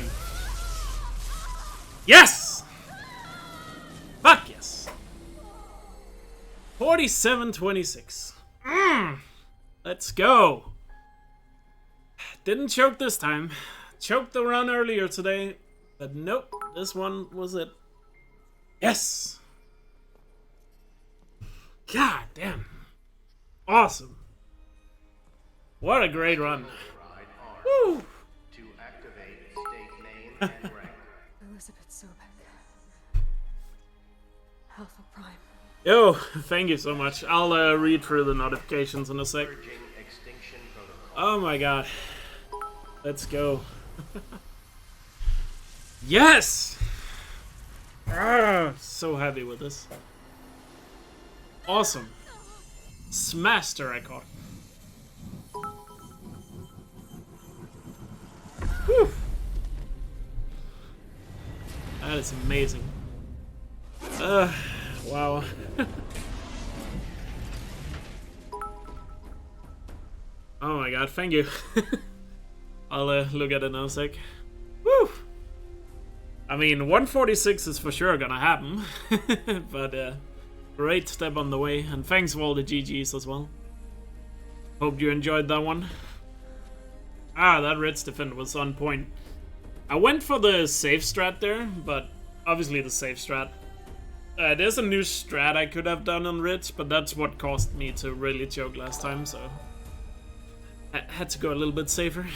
Yes! Fuck yes! 47-26. Let's go! Didn't choke this time. Choked the run earlier today. But nope, this one was it. Yes! God damn. Awesome. What a great run. Woo! To activate state name and rank. Elizabeth Sobek. Alpha Prime. Yo, thank you so much. I'll read through the notifications in a sec. Oh my god. Let's go. Yes! Ah, so happy with this. Awesome. Smashed the record. Whew. That is amazing. Wow. Oh my god, thank you. I'll look at it now a sec. Woo! I mean, 146 is for sure gonna happen. But great step on the way, and thanks for all the GGs as well. Hope you enjoyed that one. Ah, that Ritz defend was on point. I went for the safe strat there, but obviously the safe strat. There's a new strat I could have done on Ritz, but that's what caused me to really choke last time, so I had to go a little bit safer.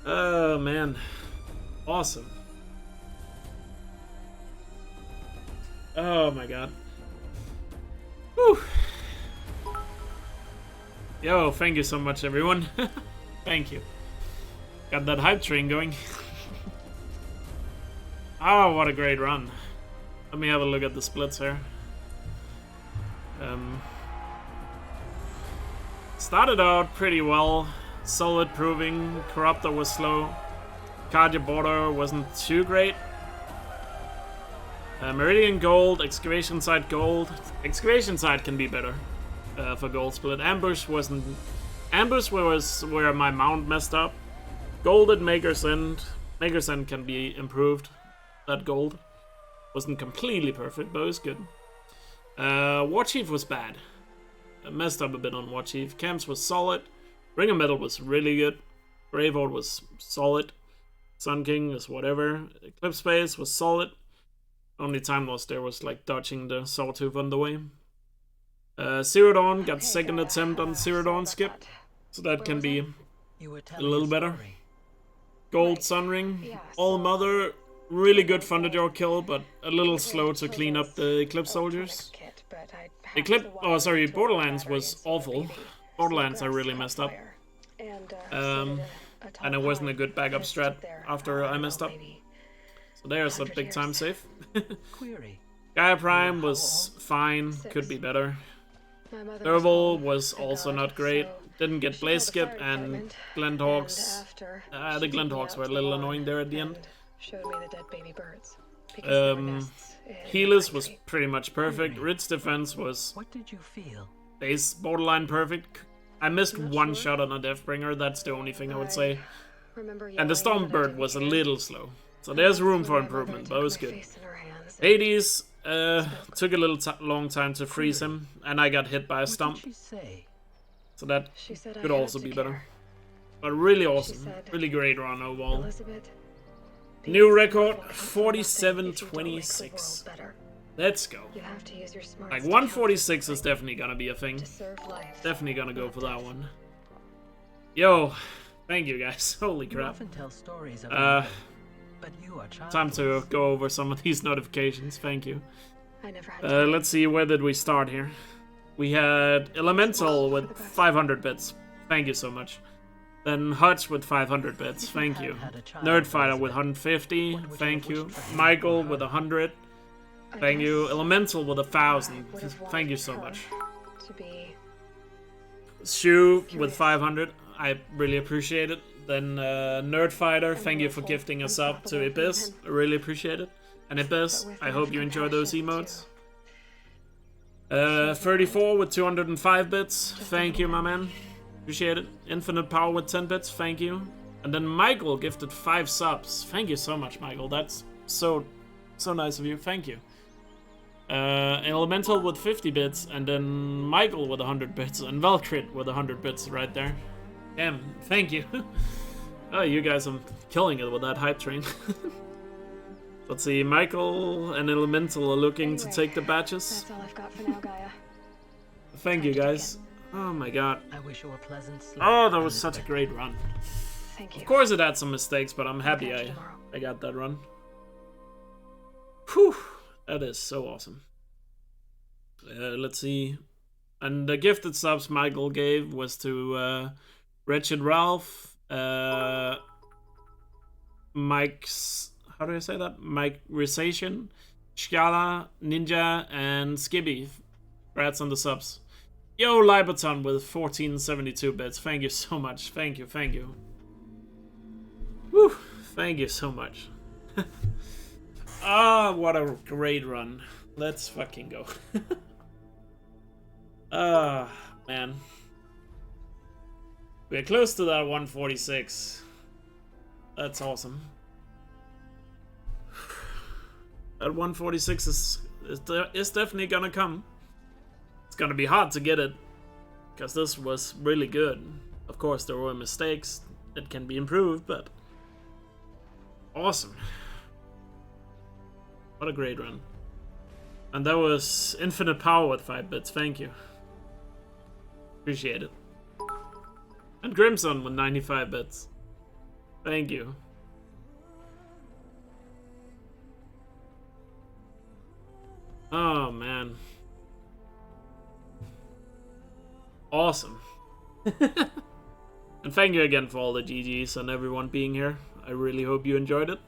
Oh man. Awesome. Oh my god. Whew. Yo, thank you so much everyone. Thank you. Got that hype train going. Oh, what a great run. Let me have a look at the splits here. Started out pretty well. Solid proving. Corruptor was slow. Cardia Border wasn't too great. Meridian Gold, Excavation Site Gold. Excavation Site can be better for Gold Split. Ambush wasn't... Ambush was where my mount messed up. Gold at Maker's End. Maker's End can be improved. That gold wasn't completely perfect, but it was good. War Chief was bad. I messed up a bit on War Chief. Camps was solid. Ring of Metal was really good. Gravehold was solid. Sun King is whatever. Eclipse Space was solid. Only time lost there was like dodging the Sawtooth on the way. Zero Dawn got second attempt on Zero Dawn skip. So that can be You were a telling little a better. story. Gold Sunring, All Mother, really good Thunderjaw kill, but a little slow to clean up the Eclipse soldiers. Borderlands was awful. Borderlands I really messed up. And it wasn't a good backup strat after I messed up. So there's a big time save. Gaia Prime was fine, could be better. Derval was also not great. Didn't get Blaze Skip, and Glenthawks. The Glenthawks were a little annoying there at the end. Healers was pretty much perfect. Ridge Defense was What did you feel? base borderline perfect. I missed one shot on a Deathbringer, that's the only thing I would say. And the Stormbird was a little slow. So there's room for improvement, but it was good. Hades took a little long time to freeze him, and I got hit by a stump. So that could also be better. But really awesome, really great run overall. New record, 47-26. Let's go. Like 146 is definitely gonna be a thing. Definitely gonna go for that one. Yo, thank you guys. Holy crap. Time to go over some of these notifications. Thank you. Let's see, where did we start here? We had Elemental with 500 bits. Thank you so much. Then Hutch with 500 bits. Thank you. Nerdfighter with 150. Thank you. Michael with 100. Thank you. Elemental with 1,000. Thank you so much. Shu with 500. I really appreciate it. Then Nerdfighter, thank you for gifting us up to Abyss. I really appreciate it. And Abyss, I hope you enjoy those emotes. 34 with 205 bits. Thank you, my man. Appreciate it. Infinite Power with 10 bits. Thank you. And then Michael gifted 5 subs. Thank you so much, Michael. That's so nice of you. Thank you. Elemental with 50 bits. And then Michael with 100 bits. And Valcrit with 100 bits right there. Damn. Thank you. Oh, you guys are killing it with that hype train. Let's see, Michael and Elemental are looking to take the badges. That's all I've got for now, Gaia. Thank you, guys. Oh my god. I wish you a pleasant sleep. Oh, that was such a great run. Thank you. Of course it had some mistakes, but I'm happy I got that run. Whew, that is so awesome. Let's see. And the gifted subs Michael gave was to Wretched Ralph, Mike's... How do I say that? Mike Resation, Scala, Ninja, and Skibby. Congrats on the subs. Yo, Libaton with 1472 bits. Thank you so much. Thank you, thank you. Woo! Thank you so much. Ah, what a great run. Let's fucking go. Ah, man. We're close to that 146. That's awesome. That 146 is definitely gonna come. It's gonna be hard to get it, because this was really good. Of course, there were mistakes that can be improved, but awesome. What a great run. And that was Infinite Power with 5 bits. Thank you. Appreciate it. And Grimson with 95 bits. Thank you. Oh, man. Awesome. And thank you again for all the GGs and everyone being here. I really hope you enjoyed it.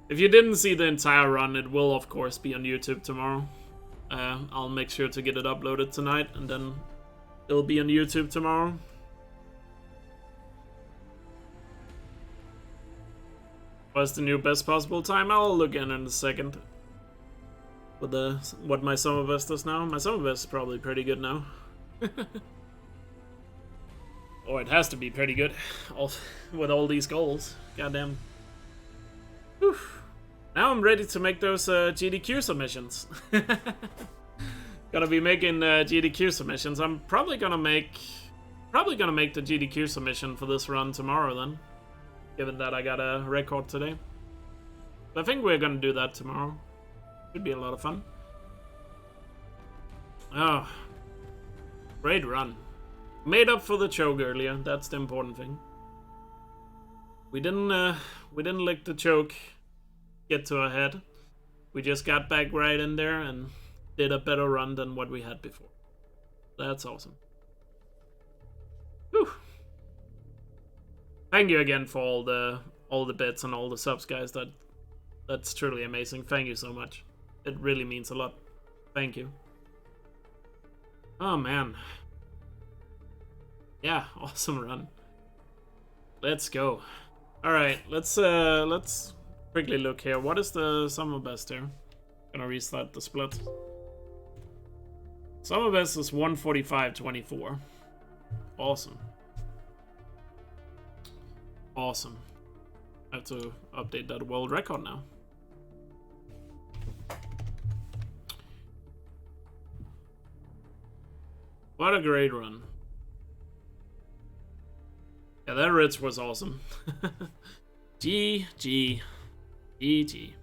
If you didn't see the entire run, it will of course be on YouTube tomorrow. I'll make sure to get it uploaded tonight, and then it'll be on YouTube tomorrow. What's the new best possible time? I'll look in a second. With what my summer best does now. My summer best is probably pretty good now. Or it has to be pretty good. With all these goals. Goddamn. Whew. Now I'm ready to make those GDQ submissions. Gonna be making GDQ submissions. I'm probably gonna make the GDQ submission for this run tomorrow then. Given that I got a record today. I think we're gonna do that tomorrow. Should be a lot of fun. Oh, great run. Made up for the choke earlier. That's the important thing. We didn't let the choke get to our head. We just got back right in there and did a better run than what we had before. That's awesome. Whew. Thank you again for all the bits and all the subs, guys. That's truly amazing. Thank you so much. It really means a lot. Thank you. Oh man. Yeah, awesome run. Let's go. All right, let's quickly look here. What is the summer best here? Gonna restart the split. Summer best is 145.24. Awesome. Awesome. I have to update that world record now. What a great run. Yeah, that Ritz was awesome. GG. GG.